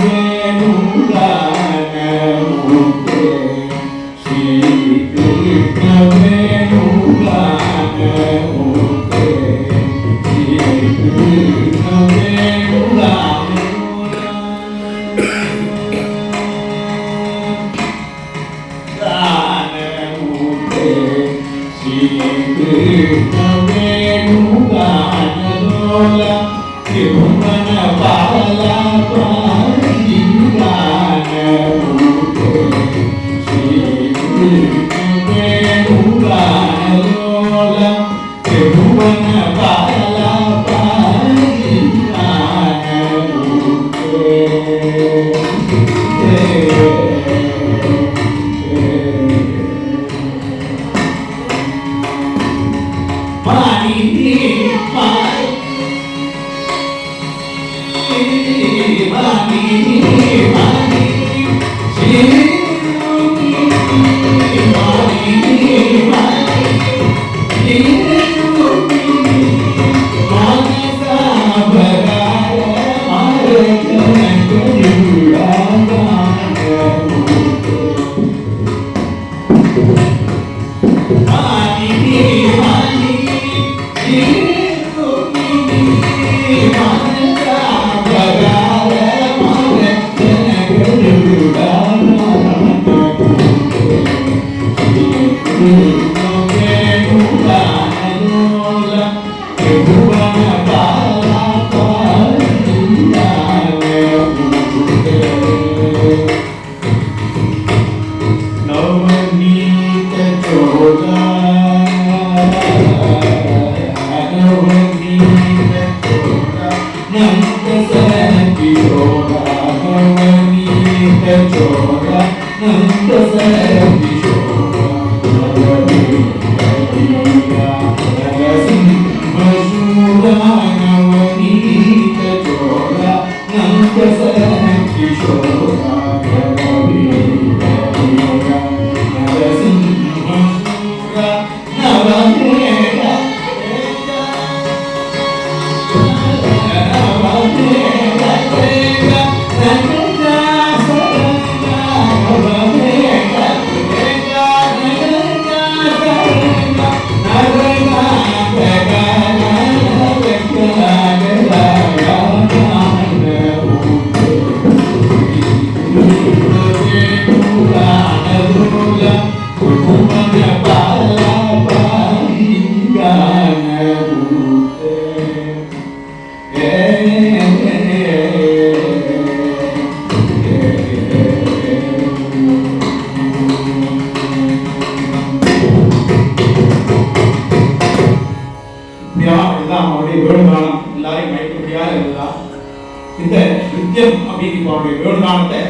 இந்த நித்தியம் அப்படின்னு அவருடைய வேணுகானத்தை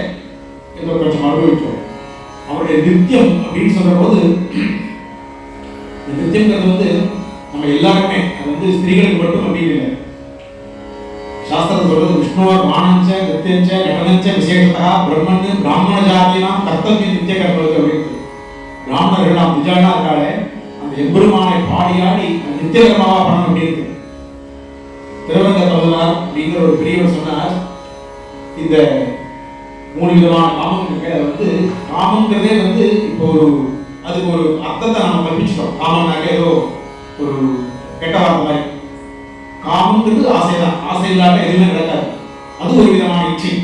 ஏதோ கொஞ்சம் அனுபவிச்சோம். அவருடைய நித்தியம் அப்படின்னு சொல்ற போது நித்தியம்ங்கிறது நம்ம எல்லாருமே அது ஸ்திரீகளுக்கு மட்டும் அப்படின்னு இல்லை. சாஸ்திரம் சொல்றது விஷ்ணுவா மானஞ்ச நித்தியஞ்ச கடனஞ்ச விசேஷத்தா பிரம்மன் பிராமண ஜாதினாம் கர்த்தவிய நித்திய கர்மது அப்படின்னு பிராமணர்கள் நாம் நிஜானா இருக்காளே அந்த எம்பெருமானை பாடியாடி நித்திய கர்மாவா பண்ணணும் அப்படின்னு திருவங்க தோதனார் அப்படிங்கிற ஒரு பெரியவர் சொன்னார். இந்த 3 விதமான காமம் இருக்கு. அது காமங்கிறதே இப்போ அதுக்கு ஒரு அர்த்தத்தை நம்ம கற்பிச்சிட்டோம். காமம்னாக்க ஏதோ ஒரு கெட்ட வார்த்தை மாதிரி. காமங்கிறது ஆசைதான். ஆசை இல்லாத எதுவுமே நடக்காது. அது ஒரு விதமான இச்சை.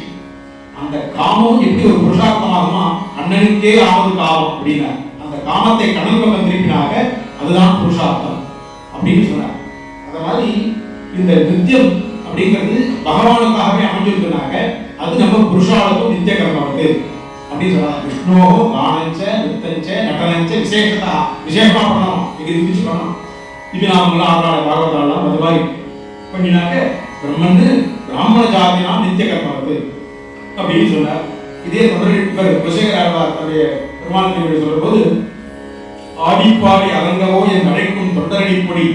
அந்த காமம் எப்படி ஒரு புருஷார்த்தமாகுமா அண்ணனுக்கே ஆவது காமம் அப்படின்னா அந்த காமத்தை கடல் பக்கம் திருப்பினாக அதுதான் புருஷார்த்தம் அப்படின்னு சொன்னார். அந்த மாதிரி இந்த நித்தியம் அப்படிங்கிறது பகவானுக்காகவே அமைஞ்சிருக்குனாக்க அது நம்ம புருஷாளுக்கும் நித்திய கர்மாவுக்கு அப்படின்னு சொன்னாங்க. விஷ்ணோ கானஞ்ச நித்தஞ்ச நடனஞ்ச விசேஷத்தா விசேஷமா பண்ணணும். இது இருந்துச்சு பண்ணணும். இப்ப நாம ஆறாள பாகவதாலாம் அது மாதிரி பண்ணினாக்க பிரம்மன் பிராமண ஜாதினா நித்திய கர்மாவுக்கு அப்படின்னு சொன்னார். இதே தொடர் குசேகராழ்வார் தன்னுடைய பெருமாள் சொல்ற போது ஆடிப்பாடி அலங்கவோ என் அழைக்கும் தொண்டரடி பொடி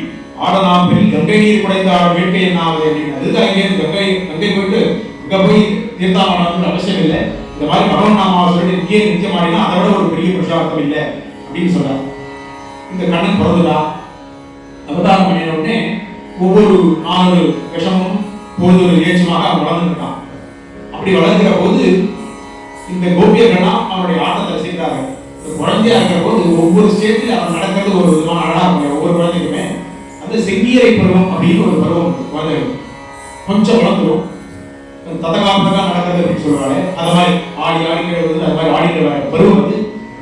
ஆடலாம் பெண் கங்கை நீர் குடைந்த ஆட வேட்கை என்ன ஆகுது அப்படின்னு. அதுக்கு அங்கே கங்கை போயிட்டு அங்க போய் தீர்த்தாமணம் அவசியம் இல்லை. இந்த மாதிரி பகவன் நாமாவை சொல்லி இங்கே நித்தியம் ஆடினா அதை விட ஒரு பெரிய புருஷார்த்தம் இல்லை அப்படின்னு சொல்றார். இந்த கண்ணன் பிறந்துடா அவதாரம் பண்ணின உடனே ஒவ்வொரு 4 விஷமும் பொழுது ஏற்றமாக அவன் வளர்ந்துட்டான். அப்படி வளர்க்கிற போது இந்த கோபியர்கள்லாம் அவனுடைய ஆட்டத்தை செய்தாங்க. குழந்தையா இருக்கிற போது ஒவ்வொரு ஸ்டேஜில் அவன் நடக்கிறது ஒரு விதமான அழகா இருக்கும். ஒவ்வொரு குழந்தைக்குமே அந்த செங்கீரை பருவம் அப்படின்னு ஒரு பருவம் குழந்தைகள் கொஞ்சம் வளர்ந்துடும். ததகாப்பதா நடக்கிறது அப்படின்னு சொல்றாங்க. அது மாதிரி ஆடி ஆடி கிழவது அது மாதிரி ஆடிக்கிற பருவம்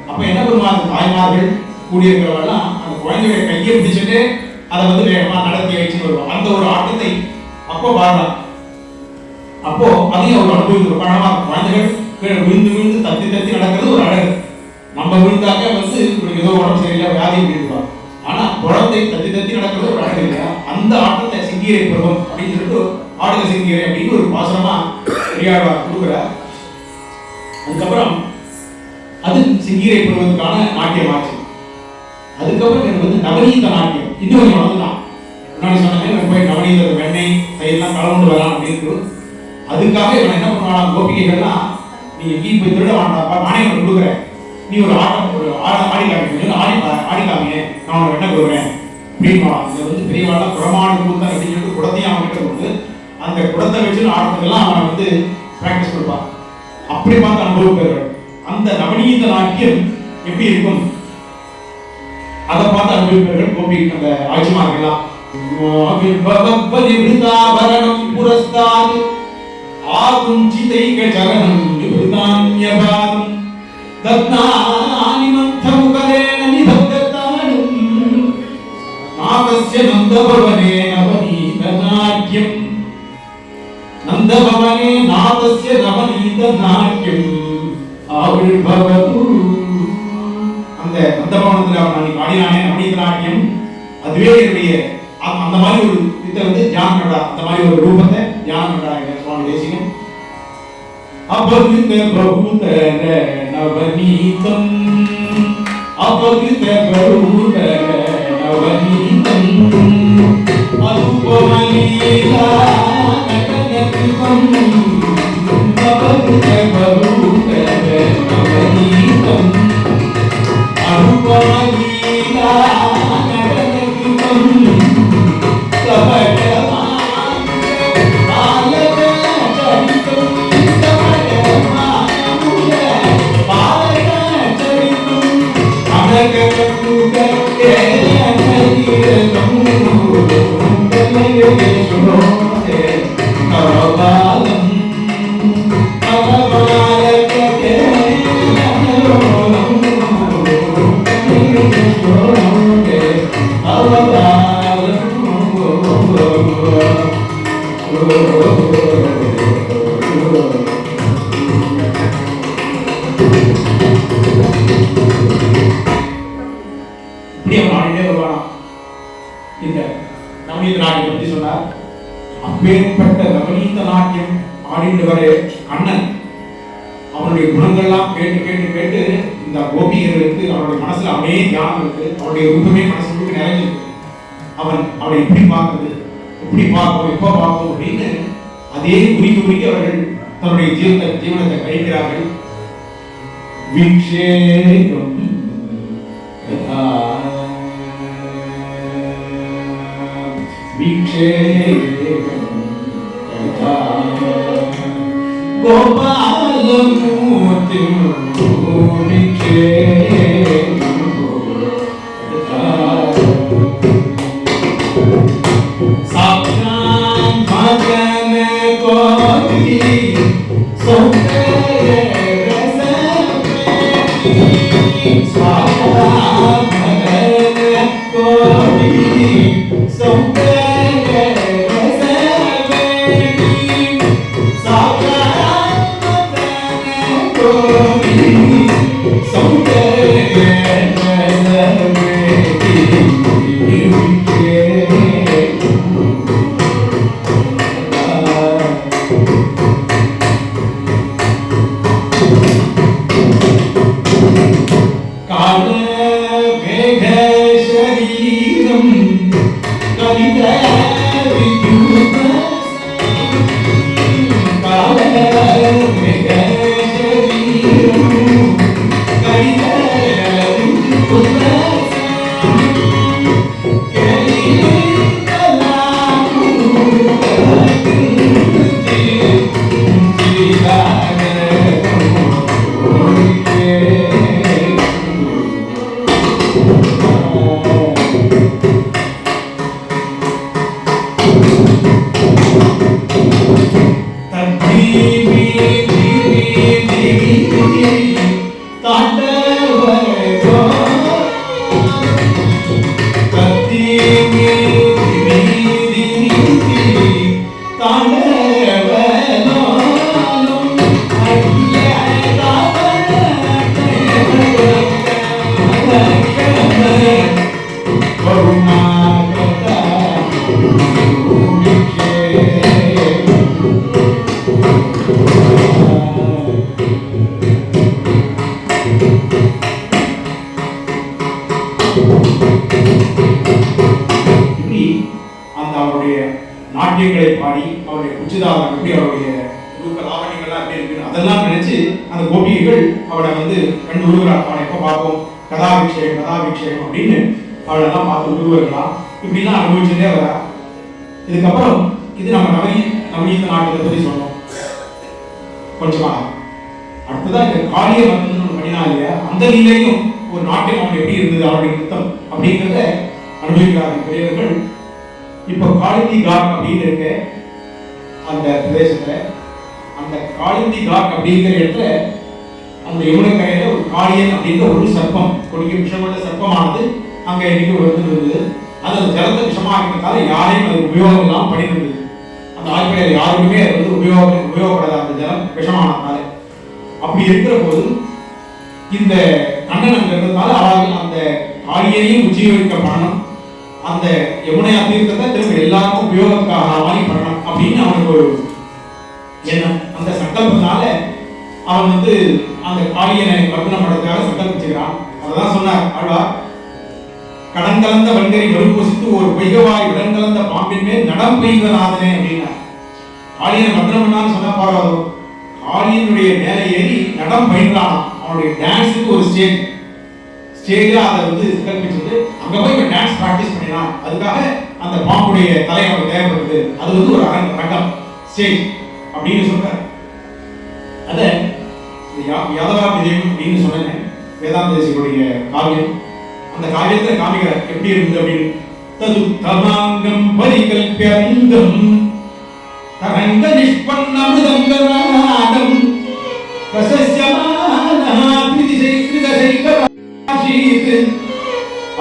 அப்ப என்ன பண்ணுவாங்க தாய்மார்கள் கூடியிருக்கிறவெல்லாம் அந்த குழந்தைய கையை பிடிச்சிட்டு அதை வேகமா நடத்தி வச்சு வருவாங்க. அந்த ஒரு ஆட்டத்தை அப்போ பாடுறான். அப்போ அதையும் அவர் அனுபவிக்கிற பணமா குழந்தைகள் கீழே விழுந்து விழுந்து தத்தி தத்தி நடக்கிறது ஒரு அழகு. நம்ம விழுந்தாக்க இவனுக்கு ஏதோ உடம்பு சரியில்லை வியாதி இருப்பான். ஆனா குழந்தை தத்தி தத்தி நடக்கிறது ஒரு அழகு இல்லையா? அந்த ஆட்டத்தை சிங்கீரை பருவம் அப்படின்னு சொல்லிட்டு ஆடுக சிங்கீரை அப்படின்னு ஒரு பாசனமா பெரியாழ்வார் கொடுக்குறார். அதுக்கப்புறம் அது சிங்கீரை பருவத்துக்கான நாட்டியம் ஆச்சு. அதுக்கப்புறம் எனக்கு நவநீத நாட்டியம் இன்னும் வளர்ந்துதான். முன்னாடி சொன்னேன் போய் நவநீத வெண்ணெய் தயிரெல்லாம் கலந்து வரலாம் அப்படின்னு. அதுக்காக இவன் என்ன பண்ணுவானா, கோபிகைகள்லாம் நீ எங்கேயும் போய் திருட வேண்டாப்பா, நானே உனக்கு கொடுக்குறேன், நீ ஒரு ஆட்டம் ஒரு ஆடி காமிக்கணும், ஆடி காமிங்க, நான் உனக்கு என்ன கொடுக்குறேன் அப்படின்னா. இதை வந்து பெரியவாள் குடமாடு கொடுத்தான் அப்படின்னு சொல்லிட்டு குடத்தையும் அவன் கிட்ட கொடுத்து அந்த குடத்தை வச்சு ஆடுறதுக்கெல்லாம் அவன் வந்து பிராக்டிஸ் கொடுப்பான். அப்படி பார்த்து அனுபவிப்பார்கள். அந்த நவநீத நாட்டியம் எப்படி இருக்கும் அதை பார்த்து அனுபவிப்பார்கள் கோபி அந்த ஆட்சிமார்கள்லாம். புரஸ்தாது ஆகுஞ்சிதைக சரணம் விபுதான்யபாதம் தத்னானி மந்தமுகரேண நிபத்ததானம் நாதஸ்ய நந்தபவனே நவநீத நாட்யம் நந்தபவனே நாதஸ்ய நவநீத நாட்யம் ஆவிர்பவது. அந்த நந்தபவனத்தில் அவன் அன்னைக்கு ஆடினானே நவநீத நாட்டியம், அதுவே என்னுடைய அந்த மாதிரி ஒரு இதை வந்து தியானம் பண்றா, அந்த மாதிரி ஒரு ரூபத்தை தியானம் பண்றாங்க சுவாமி தேசிகன். அபகித பகுதர நவநீதம் அபகித பகுதர நவநீதம் அனுபவலீலா நகனகிதம் அபகித பகுதர நவநீதம் அனுபவலீலா நகனகிதம் அப்பேற்பட்ட நவநீத நாட்டியம் ஆடிட்டு வர கண்ணன் அவனுடைய குணங்கள்லாம் கேட்டு கேட்டு கேட்டு இந்த கோபிகர்களுக்கு அவனுடைய மனசுல அப்படியே தியானம் இருக்கு, அவனுடைய ரூபமே மனசு முழுக்க நிறைஞ்சிருக்கு. அவனை எப்படி பார்க்கறது, எப்படி பார்ப்போம், எப்ப பார்ப்போம் அப்படின்னு அதே குறிக்க குறிக்க அவர்கள் தன்னுடைய ஜீவனத்தை கழிக்கிறார்கள். வீக்ஷேகம் வீக்ஷேகம் கோபாலமூர்த்தி சாக்ஷாத் மகன கோடி சௌந்தர்ய ரசமே சாக்ஷாத் மகன கோடி சௌந்தர்ய ரசமே சாக்ஷாத் மகன கோடி சௌந்தர்ய ரசமே அந்த அவருடைய நாட்டியங்களை பாடி அவருடைய குச்சிதாரம் எப்படி அவருடைய இதெல்லாம் எப்படி இருக்கு அதெல்லாம் நினைச்சு அந்த கோபிகைகள் அவளை வந்து கண்டு உருகிறாள். அவனை எப்போ பார்ப்போம், கதாபிஷேகம் அப்படின்னு அவளெல்லாம் பார்த்து உருவர்களாம். இப்படிலாம் அனுபவிச்சுட்டே வரா. இதுக்கப்புறம் இது நம்ம நவநீத நாட்டத்தை பற்றி சொன்னோம் கொஞ்சமாக. அடுத்ததான் இந்த காளிய மர்த்தனம் பண்ணினா இல்லையா, அந்த நிலையும் ஒரு நாட்டியம் அவன் எப்படி இருந்தது, அவருடைய யுத்தம் அப்படிங்கிறத அனுபவிக்கிறார்கள் பெரியவர்கள். இப்போ காளிந்தி காட் அப்படின்னு இருக்க அந்த பிரதேசத்துல, அந்த காளிந்தி காட் அப்படிங்கிற இடத்துல அந்த யமுனை கரையில ஒரு காளியன் அப்படிங்கிற ஒரு சர்ப்பம், கொடிக்க விஷமுள்ள சர்ப்பமானது அங்க இன்னைக்கு இருந்தது. அது அந்த ஜலத்தை விஷமாக்கிறதால யாரையும் அது உபயோகம் இல்லாமல் பண்ணிருந்தது. அந்த ஆய்வுகள் யாருக்குமே அது வந்து உபயோகப்படாத அந்த ஜலம் விஷமானதால. அப்படி இருக்கிற போது இந்த கண்ணன் அங்க இருந்ததால அவர்கள் அந்த காளியனையும் உஜ்ஜீவிக்க பண்ணணும், அந்த யமுனை தீர்த்தத்தை திரும்ப எல்லாருக்கும் உபயோகத்துக்காக மாதிரி பண்ணணும் அப்படின்னு அவனுக்கு ஒரு எண்ணம். அந்த சங்கல்பத்தினால அவன் வந்து அந்த காளியனை மர்தனம் பண்றதுக்காக சங்கல்பிச்சுக்கிறான். அததான் சொன்னார் ஆழ்வார், கடன்கலந்த வண்டரை மறுபொசித்து ஒரு பொய்கவாய் உடன்கலந்த பாம்பின் மேல் நடம் பெய்வதாதனே அப்படின்னா. காளியனை மர்தனம் பண்ணான்னு சொன்னா பாராதோ, காளியனுடைய மேலே ஏறி நடம் பயின்றான். அவனுடைய டான்ஸுக்கு ஒரு ஸ்டேஜ்ல அதை வந்து சங்கல்பிச்சுட்டு அங்க போய் இவன் டான்ஸ் பிராக்டிஸ் பண்ணினான். அதுக்காக அந்த பாம்புடைய தலை அவனுக்கு தேவைப்படுது. அது வந்து ஒரு ரங்கம் ஸ்டேஜ் அப்படின்னு சொல்றாரு. அத யாதவாபிதேயம் அப்படின்னு சொன்னேன், வேதாந்த தேசிகருடைய காவியம். அந்த காவியத்தை காமிக்கிறார் எப்படி இருக்குது அப்படின்னு. தது தமாங்கம் பரிகல்பியங்கம் தரங்க நிஷ்பன்னமிருதங்கநாதம் பிரசஸ்யமானஹாத்ரிதிசைக்ருதசைகராசீத்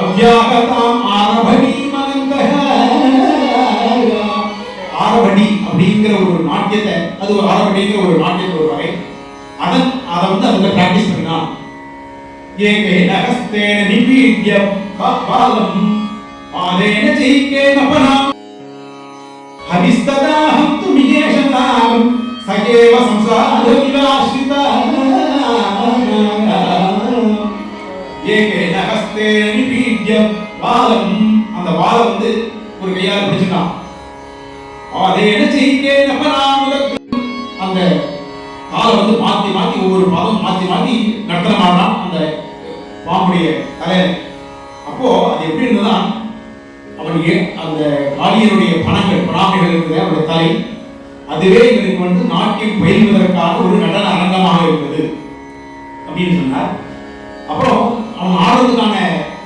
அவ்யாகதாம் ஆரபடீமனந்தஹ. ஆரபடி அப்படிங்கிற ஒரு நாட்டியத்தை, அது ஒரு ஆரபடிங்கிற ஒரு நாட்டியத்தை ஒரு வகை. அதை வந்து அதுல பிராக்டிஸ் பண்ணினான். ஏகேன ஹஸ்தேன நிபீட்ய பாலம் பாலேன சைக்கேன பனாம் ஹரிஸ்ததாஹம் துமியேஷதாம் சகேவ சம்சார விலாசிதா. ஏகேன ஹஸ்தேன நிபீட்ய பாலம், அந்த பாலம் வந்து ஒரு கையால பிடிச்சிட்டான். பாலேன சைக்கேன பனாம், அந்த காலை வந்து மாத்தி மாத்தி ஒவ்வொரு பாதம் மாத்தி மாத்தி நர்த்தனமானா அந்த பாம்புடைய தலையில. அப்போ அது எப்படி இருந்ததுன்னா, அவனுக்கு அந்த காளியனுடைய பணாமைகள் இருக்கிற அவனுடைய தலை, அதுவே இவனுக்கு வந்து நாட்டியம் பயில்வதற்கான ஒரு நடன அரங்கமாக இருந்தது அப்படின்னு சொன்னார். அப்புறம் அவன் ஆடுறதுக்கான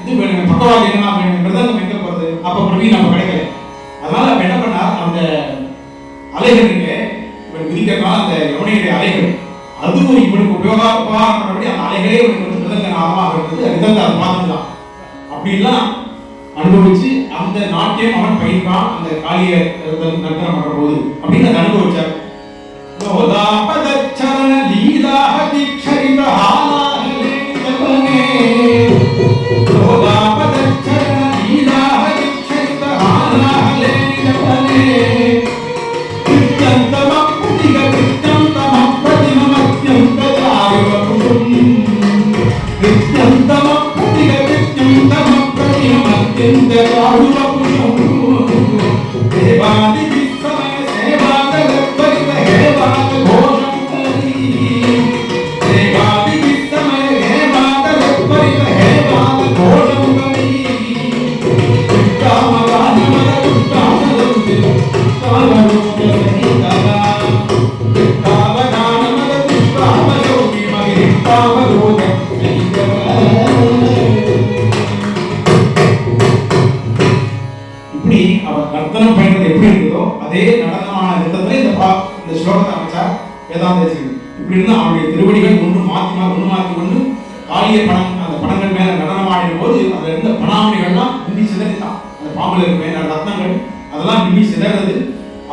இது வேணும், பக்கவாதி என்ன வேணும், மிருதங்கம் எங்க போறது, அப்ப பிரவீன் நம்ம கிடைக்கல. அதனால அவன் என்ன பண்ணார், அந்த அலைகள் இருக்கு இவன் குதிக்கிறதுனால அந்த யமுனையுடைய அலைகள், அது ஒரு இவனுக்கு உபயோகப்படி அந்த அலைகளே இவனுக்கு வந்து மிருதங்க நாதமாக இருந்தது. மிருதங்க அது பார்த்துதான் அப்படின்லாம் அனுபவிச்சு அந்த நாட்டியம் அவன் பயின்றான் அந்த காளிய நர்த்தனம் பண்ற போது அப்படின்னு அதை அனுபவிச்சார். இப்படி அவர் நர்த்தனம் பண்றது எப்படி இருந்ததோ அதே நடனமான விதத்துல இந்த ஸ்லோகத்தை அமைச்சார் வேதாந்த தேசிகர். இப்படி இருந்தா அவருடைய திருவடிகள் ஒன்று மாற்றி கொண்டு காளிய பணம் அந்த பணங்கள் மேல நடனமாடின போது அதுல இருந்த பணாமணிகள்லாம் மின்னி சிதறித்தான். அந்த பாம்புல இருக்க ரத்னங்கள் அதெல்லாம் மின்னி சிதறது.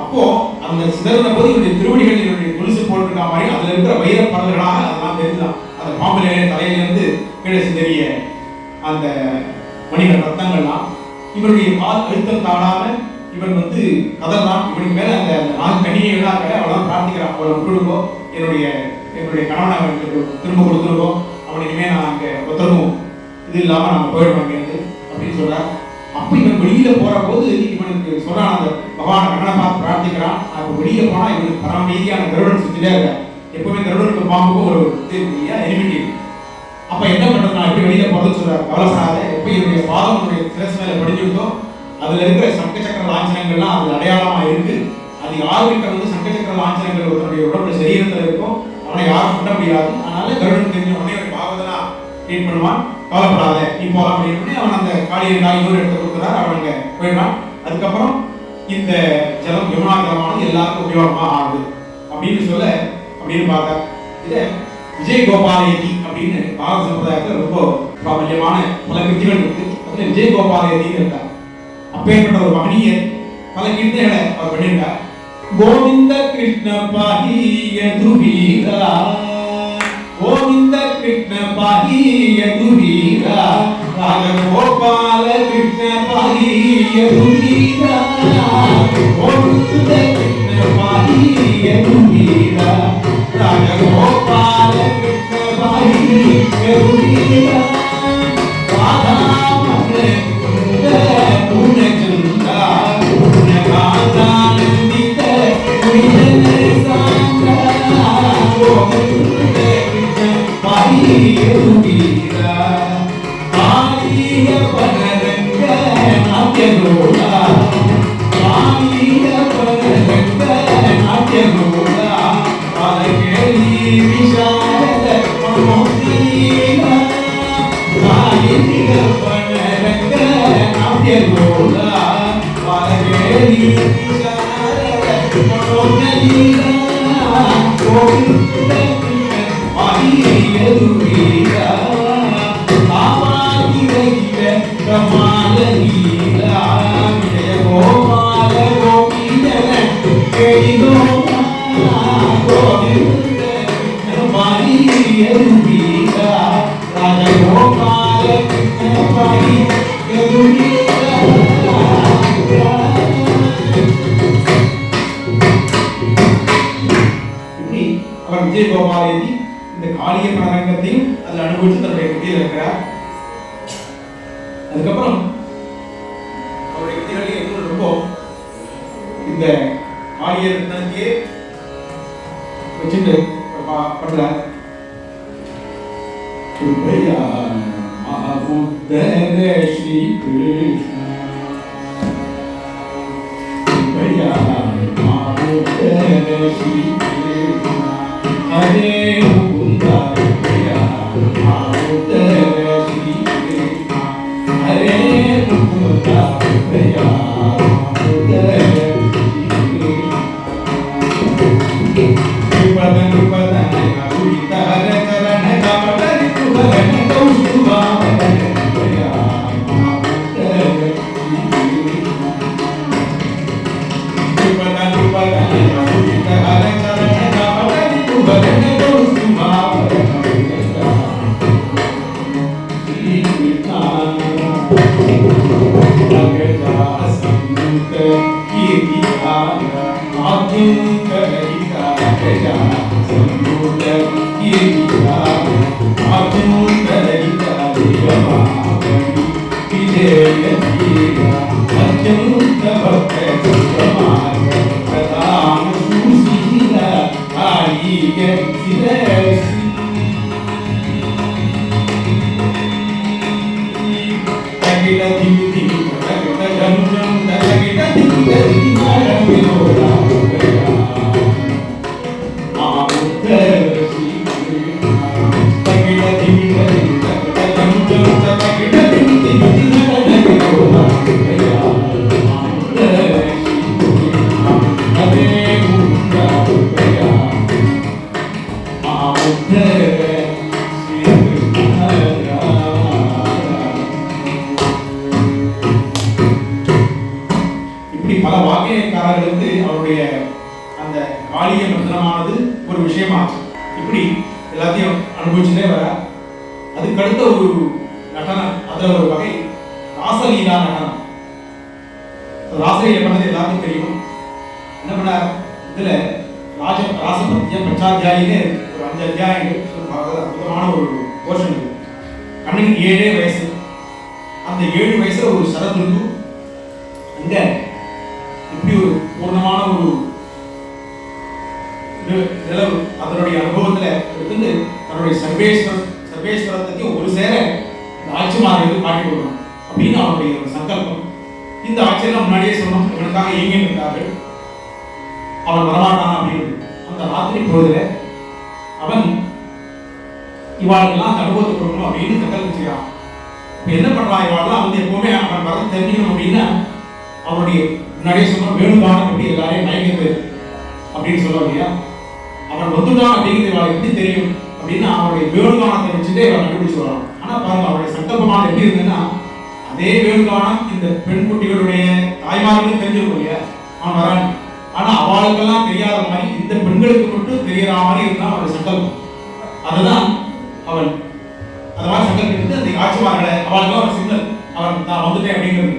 அப்போ அந்த சிதறின போது இவருடைய திருவடிகள் இவருடைய கொலுசு போட்டிருக்க மாதிரி அதுல இருக்கிற வைர பலர்களாக அதெல்லாம் தெரிஞ்சுதான். அந்த பாம்புல தலையிலிருந்து கீழே சிதறிய அந்த மணிகள் ரத்னங்கள்லாம் இவருடைய கால் அழுத்தம் தாழாம இவன் வந்து கதர்தான். இவனுக்கு மேல அந்த கண்ணியை விழாக்க அவளதான் பிரார்த்திக்கிறான், அவளை விட்டுடுங்கோ, என்னுடைய கணவனை அவனுக்கு திரும்ப கொடுத்துருக்கோ, அவன் இனிமே நான் அங்க ஒத்தரவும் இது இல்லாம நம்ம போயிடுவோம் இருந்து அப்படின்னு சொல்றார். அப்ப இவன் வெளியில போற போது இவனுக்கு சொல்றான், அந்த பகவான கண்ணனை பார்த்து பிரார்த்திக்கிறான். அப்ப வெளியில போனா இவனுக்கு பரம ரீதியான கருடன் சுத்திட்டே இருக்க. எப்பவுமே கருடனுக்கு பாம்புக்கும் ஒரு எனிமிட்டி. அப்ப என்ன பண்றதுனா எப்படி வெளியில போறது சொல்றாரு. கவலைப்படாத, எப்ப என்னுடைய பாதம் உன்னுடைய சிரசு மேல படிஞ்சிருந்தோ அதுல இருக்கிற சங்க சக்கர லாஞ்சனங்கள்லாம் அது அடையாளமா இருக்கு. அது யாருக்கிட்ட வந்து சங்க சக்கர லாஞ்சனங்கள் ஒருத்தனுடைய உடம்புல சரீரத்துல இருக்கும், அவனை யாரும் பண்ண முடியாது. அதனால கருடன் தெரிஞ்ச உடனே ஒரு பாகவதனா ட்ரீட் பண்ணுவான். கவலைப்படாத, நீ போலாம் அப்படின்னு அவன் அந்த காளியை இன்னொரு இடத்துல கொடுக்குறாரு. அவன் அங்க போயிடுறான். அதுக்கப்புறம் இந்த ஜலம் யமுனா ஜலமானது எல்லாருக்கும் உபயோகமா ஆகுது அப்படின்னு சொல்ல அப்படின்னு பார்த்தா இதை விஜய் கோபாலயதி அப்படின்னு பாரத சம்பிரதாயத்தில் ரொம்ப பிராபல்யமான பல கிருத்திகள் இருக்கு. அதுல விஜய் கோபாலயதின்னு இருக்கார். அப்பேற்பட்ட ஒரு மகனியர் பல கீர்த்தனைகளை அவர் பண்ணியிருக்கார். கோவிந்த கிருஷ்ண பாகிய துவீரா, கோவிந்த கிருஷ்ண பாகிய துவீரா, ராஜகோபால கிருஷ்ண பாகிய துவீரா, கோவிந்த கிருஷ்ண பாகிய துவீரா, ராஜகோபால கிருஷ்ண பாகிய துவீரா, ராதா மன்ன புனச்சந்தா புனகாந்தானந்தித புனிதன சாந்தா, கோவிந்த கிருஷ்ண பாகிய துவீரா, ஆரிய பனரங்க நாட்யலோலா, ஆரிய பனரங்க நாட்யலோலா, பாலகேலி விஷால மனோதீலா, ஆரிய பனரங்க நாட்யலோலா, பாலகேலி விஷால மனோதீலா, கோவிந்த கிருஷ்ண பாகிய துவீரா, கமால நீலா விஜய கோபால கோவிந்தன கேடிகோமா, கோவிந்த பாகிய துவீரா, ராஜகோபால கிருஷ்ண பாகிய துவீரா. இப்படி அவர் விஜய் கோபாலயதி இந்த காளிய பரங்கத்தையும் அதில் அனுபவித்து தன்னுடைய கதையில் இருக்கிறார். அதுக்கப்புறம் அவருடைய கதைகளில் இன்னொரு ரொம்ப இந்த காளிய ரத்னத்தையே வச்சுட்டு பண்ற மகாபுத்தர ஸ்ரீ கிருஷ்ண, மகாபுத்தர ஸ்ரீ கிருஷ்ண, ஹரே முகுந்தா மகாபுத்தர ஸ்ரீ கிருஷ்ண, ஹரே முகுந்தா மகாபுத்தர ஸ்ரீ கிருஷ்ண, விபதன் விபதன் அகுலித ஹர சரண கபடரி துபரண கௌசுபாவன மகாபுத்தர ஸ்ரீ கிருஷ்ண, விபதன் விபதன் அகுலித ஹர சரண கபடரி துபரண கௌசுபாவன ஸ்ரீ கிருஷ்ண, அகஜா சம்புத கீர்த்திகார ஆத்யந்த ரஹிதா, அகஜா சம்புத கீர்த்திகார ஆத்யந்த ரஹிதா, தேவமாவணி விஜய தீரா, அத்யந்த பக்த சுப்ரமாய பிரதான சுசீல காளிய சிரசி, தகிட திமி திமி தகிட ஜம் ஜம் தகிட திமி திமி மரம் வினோதா மகாபுத்தர ஸ்ரீ கிருஷ்ண, தகிட திமி திமி தகிட ஜம் ஜம் தகிட திமி திமி மரம் வினோதா மகாபுத்தர ஸ்ரீ கிருஷ்ண, ஹரே முகுந்தா மகாபுத்தர ஸ்ரீ கிருஷ்ண. இப்படி பல வாக்கியக்காரர்களுக்கு அவருடைய அந்த காளிய மந்திரமானது ஒரு விஷயமாச்சு. இப்படி எல்லாத்தையும் அனுபவிச்சுட்டே வர அதுக்கடுத்த ஒரு நடனம், அதுல ஒரு வகை ராசலீலா நடனம். ராசலீலை பண்ணது எல்லாத்துக்கும் தெரியும். என்ன பண்ணார், இதுல ராசபத்திய பஞ்சாத்தியாயிலே ஒரு 5 அத்தியாயங்கள் அற்புதமான ஒரு போர்ஷன் இருக்கு. கண்ணனுக்கு 7 வயசு. அந்த 7 வயசுல ஒரு சரதுண்டு அங்க இப்படி ஒரு பூர்ணமான ஒரு நிலவு அதனுடைய அனுபவத்துல இருந்து தன்னுடைய சர்வேஸ்வரத்தையும் ஒரு சேர இந்த ஆட்சிமார்களுக்கு காட்டி கொடுக்கணும் அப்படின்னு அவனுடைய ஒரு சங்கல்பம். இந்த ஆட்சியெல்லாம் முன்னாடியே சொன்னோம், இவனுக்காக இயங்கிட்டு இருக்கார்கள், அவன் வரமாட்டான் அப்படின்னு. அந்த ராத்திரி பொழுதுல அவன் இவாளெல்லாம் அனுபவத்தை கொடுக்கணும் அப்படின்னு சங்கல்பிச்சுக்கிறான். இப்ப என்ன பண்றான், இவாளெல்லாம் வந்து எப்பவுமே அவன் வர தெரிஞ்சுக்கணும் அப்படின்னா அவனுடைய முன்னாடியே சொன்ன வேணுகானம் எப்படி எல்லாரையும் மயங்குது அப்படின்னு சொல்ல இல்லையா. அவன் வந்துட்டான் அப்படிங்கிறது இவாளை எப்படி தெரியும் அப்படின்னா அவனுடைய வேணுகானத்தை வச்சுட்டே அவன் கண்டுபிடிச்சு வரான். ஆனா பாருங்க, அவருடைய சங்கல்பமான எப்படி இருந்ததுன்னா அதே வேணுகானம் இந்த பெண் குட்டிகளுடைய தாய்மார்களும் தெரிஞ்சிருக்கும் இல்லையா, அவன் வரான். ஆனா அவளுக்கெல்லாம் தெரியாத மாதிரி இந்த பெண்களுக்கு மட்டும் தெரியற மாதிரி இருந்தான் அவருடைய சங்கல்பம். அதுதான் அவன் அந்த மாதிரி சங்கல்பித்து அந்த ஆட்சிமார்களை அவளுக்கெல்லாம் ஒரு சிக்னல், அவன் நான் வந்துட்டேன் அப்படிங்கிறது.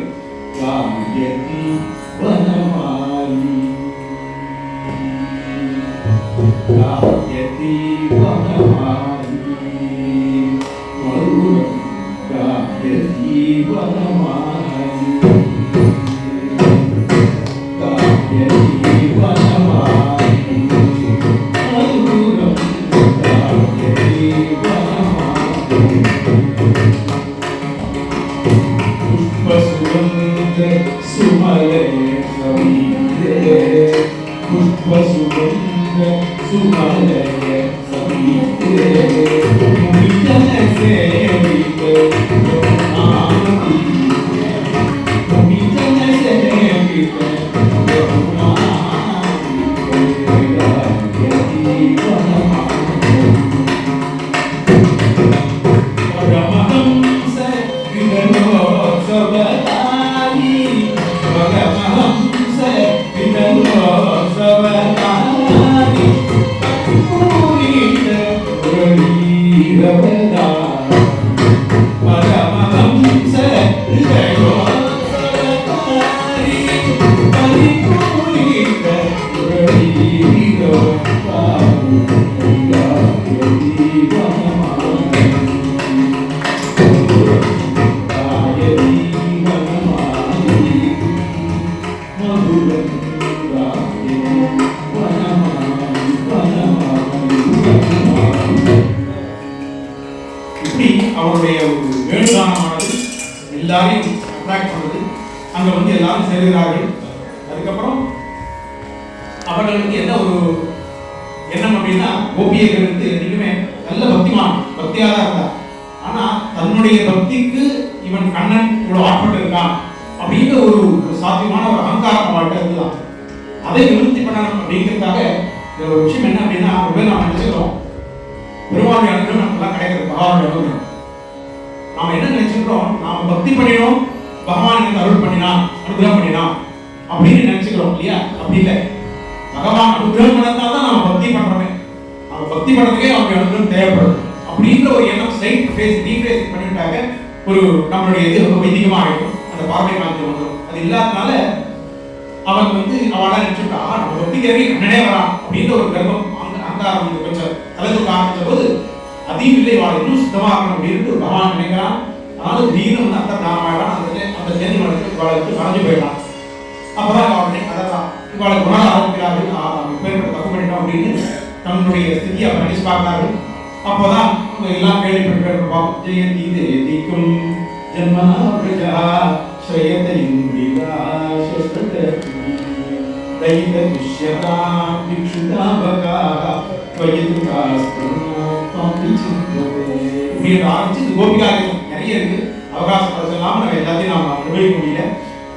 அவருடைய வேணுகானமானது எல்லாரையும் அட்ராக்ட் பண்ணுது. அங்க வந்து எல்லாரும் சேர்கிறார்கள். அதுக்கப்புறம் அவர்களுக்கு என்ன ஒரு எண்ணம் அப்படின்னா, கோபியர்களுக்கு என்றைக்குமே நல்ல பக்தியாக தான் இருந்தார். ஆனா தன்னுடைய பக்திக்கு இவன் கண்ணன் இவ்வளவு ஆட்பட்டு இருக்கான் அப்படிங்கிற ஒரு சாத்தியமான ஒரு அகங்காரம் அவள்கிட்ட இருந்துதான். அதை நிவர்த்தி பண்ணணும் அப்படிங்கிறதுக்காக ஒரு விஷயம் என்ன அப்படின்னா, நாம் நினைச்சுக்கிறோம் பெருமாளுடைய அனுகிரகம் நமக்கு கிடைக்கிறது, பகவானுடைய அனுகிரகம். நாம என்ன நினைச்சுக்கிறோம், நாம பக்தி பண்ணினோம், பகவான் எனக்கு அருள் பண்ணினான், அனுகிரகம் பண்ணினான் அப்படின்னு நினைச்சுக்கிறோம் இல்லையா. அப்படி இல்லை, பகவான் அனுகிரகம் பண்ணாதான் நாம பக்தி பண்றோமே. நாம பக்தி பண்றதுக்கே அவருடைய அனுகிரகம் தேவைப்படுது அப்படின்ற ஒரு எண்ணம் ஸ்ட்ரைட் ஃபேஸ் டீஃபேஸ் பண்ணிட்டாங்க. ஒரு நம்மளுடைய இது ரொம்ப வைதிகமாக இருக்கும், அந்த பார்வை காலத்தில் வந்துடும். அது இல்லாதனால அவன் வந்து அவளா நினைச்சுட்டா நம்ம பக்திக்காக கண்ணனே வரான் அப்படின்ற ஒரு கர்வம் அங்காரம் கொஞ்சம் கலந்து ஆரம்பிச்ச போது அதையும் இல்லை, அவளை இன்னும் சுத்தமாகணும் அப்படின்னு பகவான் நினைக்கிறான். அதனால திடீர்னு வந்து அந்த தானமாயிடான், அந்த தேதி வளர்த்து இவளுக்கு மறைஞ்சு போயிடலாம். அப்பதான் அவனை அதான் இவளை குண ஆரம்பிக்கிறார்கள், பேர்பட்ட தப்பு பண்ணிட்டோம் அப்படின்னு தன்னுடைய ஸ்திதியை அவர் நினைச்சு பார்க்கிறார்கள். அப்போதான் எல்லாம் கேள்விப்பட்டு பாப்போம். ஜெயந்தி தேதிக்கும் ஜன்மனா பிரஜா ஸ்ரயத்தை இந்திரா சஸ்தத தைத துஷ்யதா விக்ஷுதா பகா வயது காஸ்தனா பாம்பி சிந்ததே. இப்படி ஆரம்பிச்சு இது கோபிகாரியம் நிறைய இருக்கு, அவகாசப்படுத்தலாம், நம்ம எல்லாத்தையும் நாம் அனுபவிக்க முடியல.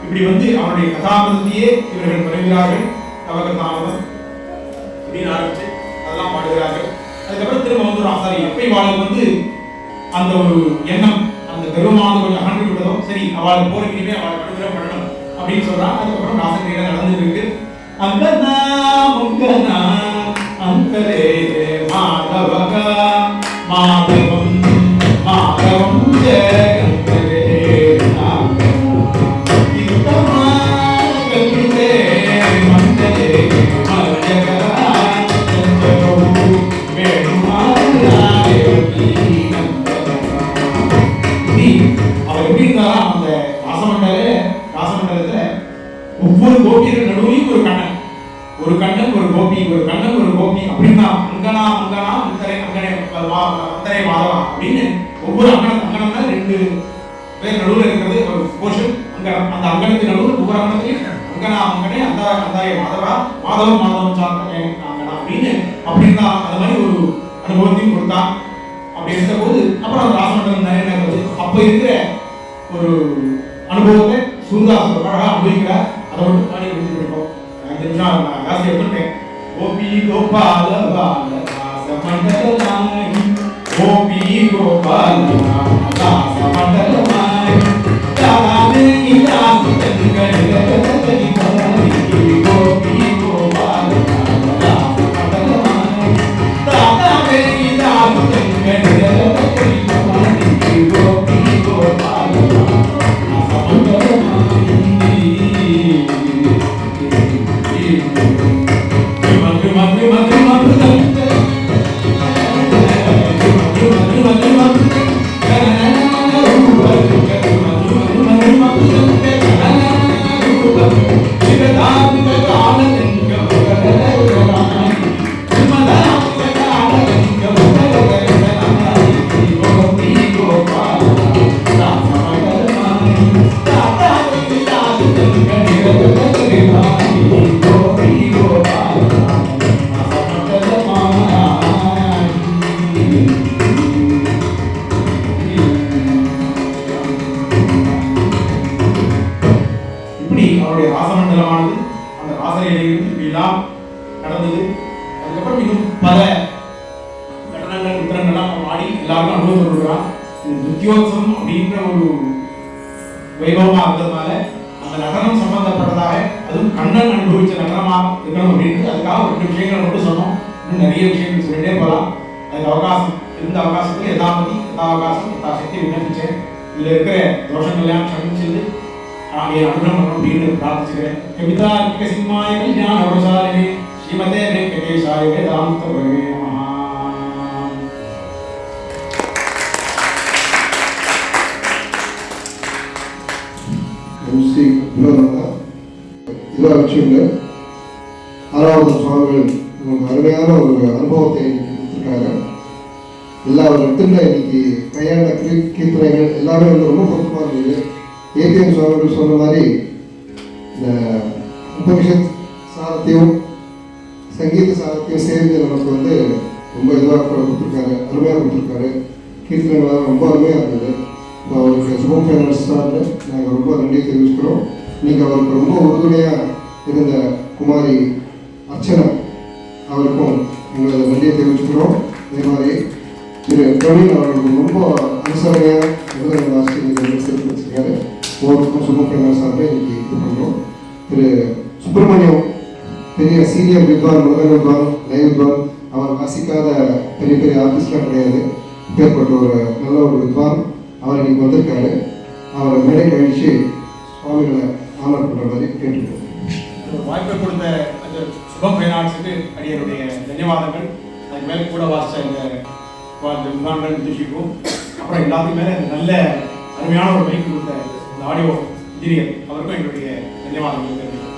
இப்படி வந்து அவனுடைய கதாபதியே இவர்கள் வருகிறார்கள், கவகதாமதம் அப்படின்னு ஆரம்பிச்சு அதெல்லாம் பாடுகிறார்கள். அதுக்கப்புறம் திரும்ப வந்து ஆசாரி எப்ப இவாளுக்கு வந்து அந்த ஒரு எண்ணம், அந்த கர்வமானது கொஞ்சம் அகன்று விட்டதோ, சரி அவளுக்கு போறதுக்குமே அவளை அனுகிரகம் பண்ணணும் அப்படின்னு சொல்றான். அதுக்கப்புறம் ராசகிரியில நடந்துட்டு இருக்கு. அங்கனா முங்கனா அங்கரே மாதவகா மாதவம் மாதவம் ஜெகந்தரே இத்தமா கல்விதே மந்தரே மஜகா ஒவ்வொரு கோபியர்கள் நடுவையும் ஒரு கண்ணன், ஒரு கண்ணன் ஒரு கோபி, ஒரு கண்ணன் ஒரு கோபி அங்கனே அந்தரை மாதவா அப்படின்னு ஒவ்வொரு அங்கனம்னா 2 பேர் நடுவில் இருக்கிறது ஒரு போர்ஷன். அங்க அந்த அங்கனத்தின் நடுவில் ஒவ்வொரு அங்கனத்தையும் அங்கனா அங்கனே அந்தாய மாதவா மாதவம் சார்ந்த அங்கனா அப்படின்னு தான் அது மாதிரி ஒரு அனுபவத்தையும் கொடுத்தான். அப்படி இருந்த போது அப்புறம் அந்த ராசமண்டலம் நிறைய நடந்தது. அப்ப இருக்கிற ஒரு அனுபவத்தை சூர்தாஸ் அழகா அனுபவிக்கிறார். அதை மட்டும் பாடி எழுதி படிப்போம். 5 நிமிஷம் ஜாஸ்தி எடுத்துட்டேன். கோபி கோபால பால ராசமண்டலமாய் கோபி கோபால ராசமண்டலமாய் தானே இலாசி தங்கடகதகதி கோபி கோபால ராசமண்டலமாய் தானே இலாசி தங்கடகதகதி கோபி கோபால அவருடைய ராசமண்டலமானது அந்த ராசலையிலிருந்து இப்படிலாம் நடந்தது. அதுக்கப்புறம் இன்னும் பல நடனங்கள் உத்தரங்கள்லாம் ஆடி எல்லாருக்கும் அனுபவம் கொடுக்குறான். இது நித்யோத்சவம் அப்படின்ற ஒரு வைபவமா இருந்ததுனால அந்த நடனம் சம்பந்தப்பட்டதாக அதுவும் கண்ணன் அனுபவிச்ச நடனமா இருக்கணும் அப்படின்ட்டு அதுக்காக ஒரு 2 விஷயங்கள் மட்டும் சொன்னோம். இன்னும் நிறைய விஷயங்கள் சொல்லிட்டே போகலாம். அதுக்கு அவகாசம் இருந்த அவகாசத்துல யதாபதி யதாவகாசம் யதாசக்தி விண்ணப்பிச்சேன். இதுல இருக்கிற தோஷங்கள்லாம் க்ஷமிச்சது என் அனுகிரகம் அப்படின்னு பிரார்த்திச்சுக்கிறேன். கவிதா சிம்மாய கல்யாண வசாலினி ஸ்ரீமதே வெங்கடேஷாய வேதாந்த பிரவே நமஹ. இதாக வச்சுங்க 6வது சுவாமிகள் உங்களுக்கு அருமையான ஒரு அனுபவத்தை கொடுத்துருக்காங்க. எல்லா இடத்துல இன்னைக்கு கையாண்ட கீர்த்தனைகள் எல்லாமே வந்து ரொம்ப பொருத்தமாக இருந்தது. ஏபிஎம் சுவாமிகள் சொன்ன மாதிரி இந்த உபனிஷத் சாரத்தையும் சங்கீத சாரத்தையும் சேர்ந்து நமக்கு வந்து ரொம்ப இதுவாக கொடுத்துருக்காரு, அருமையாக கொடுத்துருக்காரு. கீர்த்தனைகளாக ரொம்ப அருமையாக இருந்தது. இப்போ அவருக்கு சுபம் ஃபைனான்ஸ் சார்ந்து நாங்கள் ரொம்ப நன்றி தெரிவிச்சுக்கிறோம். நீங்கள் அவருக்கு ரொம்ப உறுதுணையாக இருந்த குமாரி அர்ச்சனா அவருக்கும் எங்களோட நன்றியை தெரிவிச்சுக்கிறோம். அதே மாதிரி திரு பிரவீன் அவர்களுக்கு ரொம்ப அனுசரணையாக விருதுகள் ஆசிரியர்கள் சேர்த்து வச்சுருக்காரு. ஒவ்வொருக்கும் சுபம் ஃபைனான்ஸ் சார்ந்து இன்னைக்கு இது பண்ணுறோம். திரு சுப்பிரமணியம் பெரிய சீனியர் வித்வான், முதல் வித்வான், லைவ் வித்வான். அவர் வாசிக்காத பெரிய பெரிய ஆர்டிஸ்ட்லாம் கிடையாது. ஏற்பட்ட ஒரு நல்ல ஒரு வித்வான். அவர் இன்னைக்கு வந்திருக்காரு. அவரை மேடை கழிச்சு சுவாமிகளை ஆனர் பண்ணுற மாதிரி கேட்டுருக்கோம். வாய்ப்பை கொடுத்த அந்த சுபம் ஃபைனான்ஸுக்கு அடியனுடைய தன்யவாதங்கள். அதுக்கு மேலே கூட வாசித்த இந்த வித்வான்கள் நிதிஷிக்கும் அப்புறம் எல்லாத்துக்கும் மேலே நல்ல அருமையான ஒரு மைக் கொடுத்த இந்த ஆடியோ இன்ஜினியர் அவருக்கும் எங்களுடைய தன்யவாதங்கள் தெரிவிக்கிறோம்.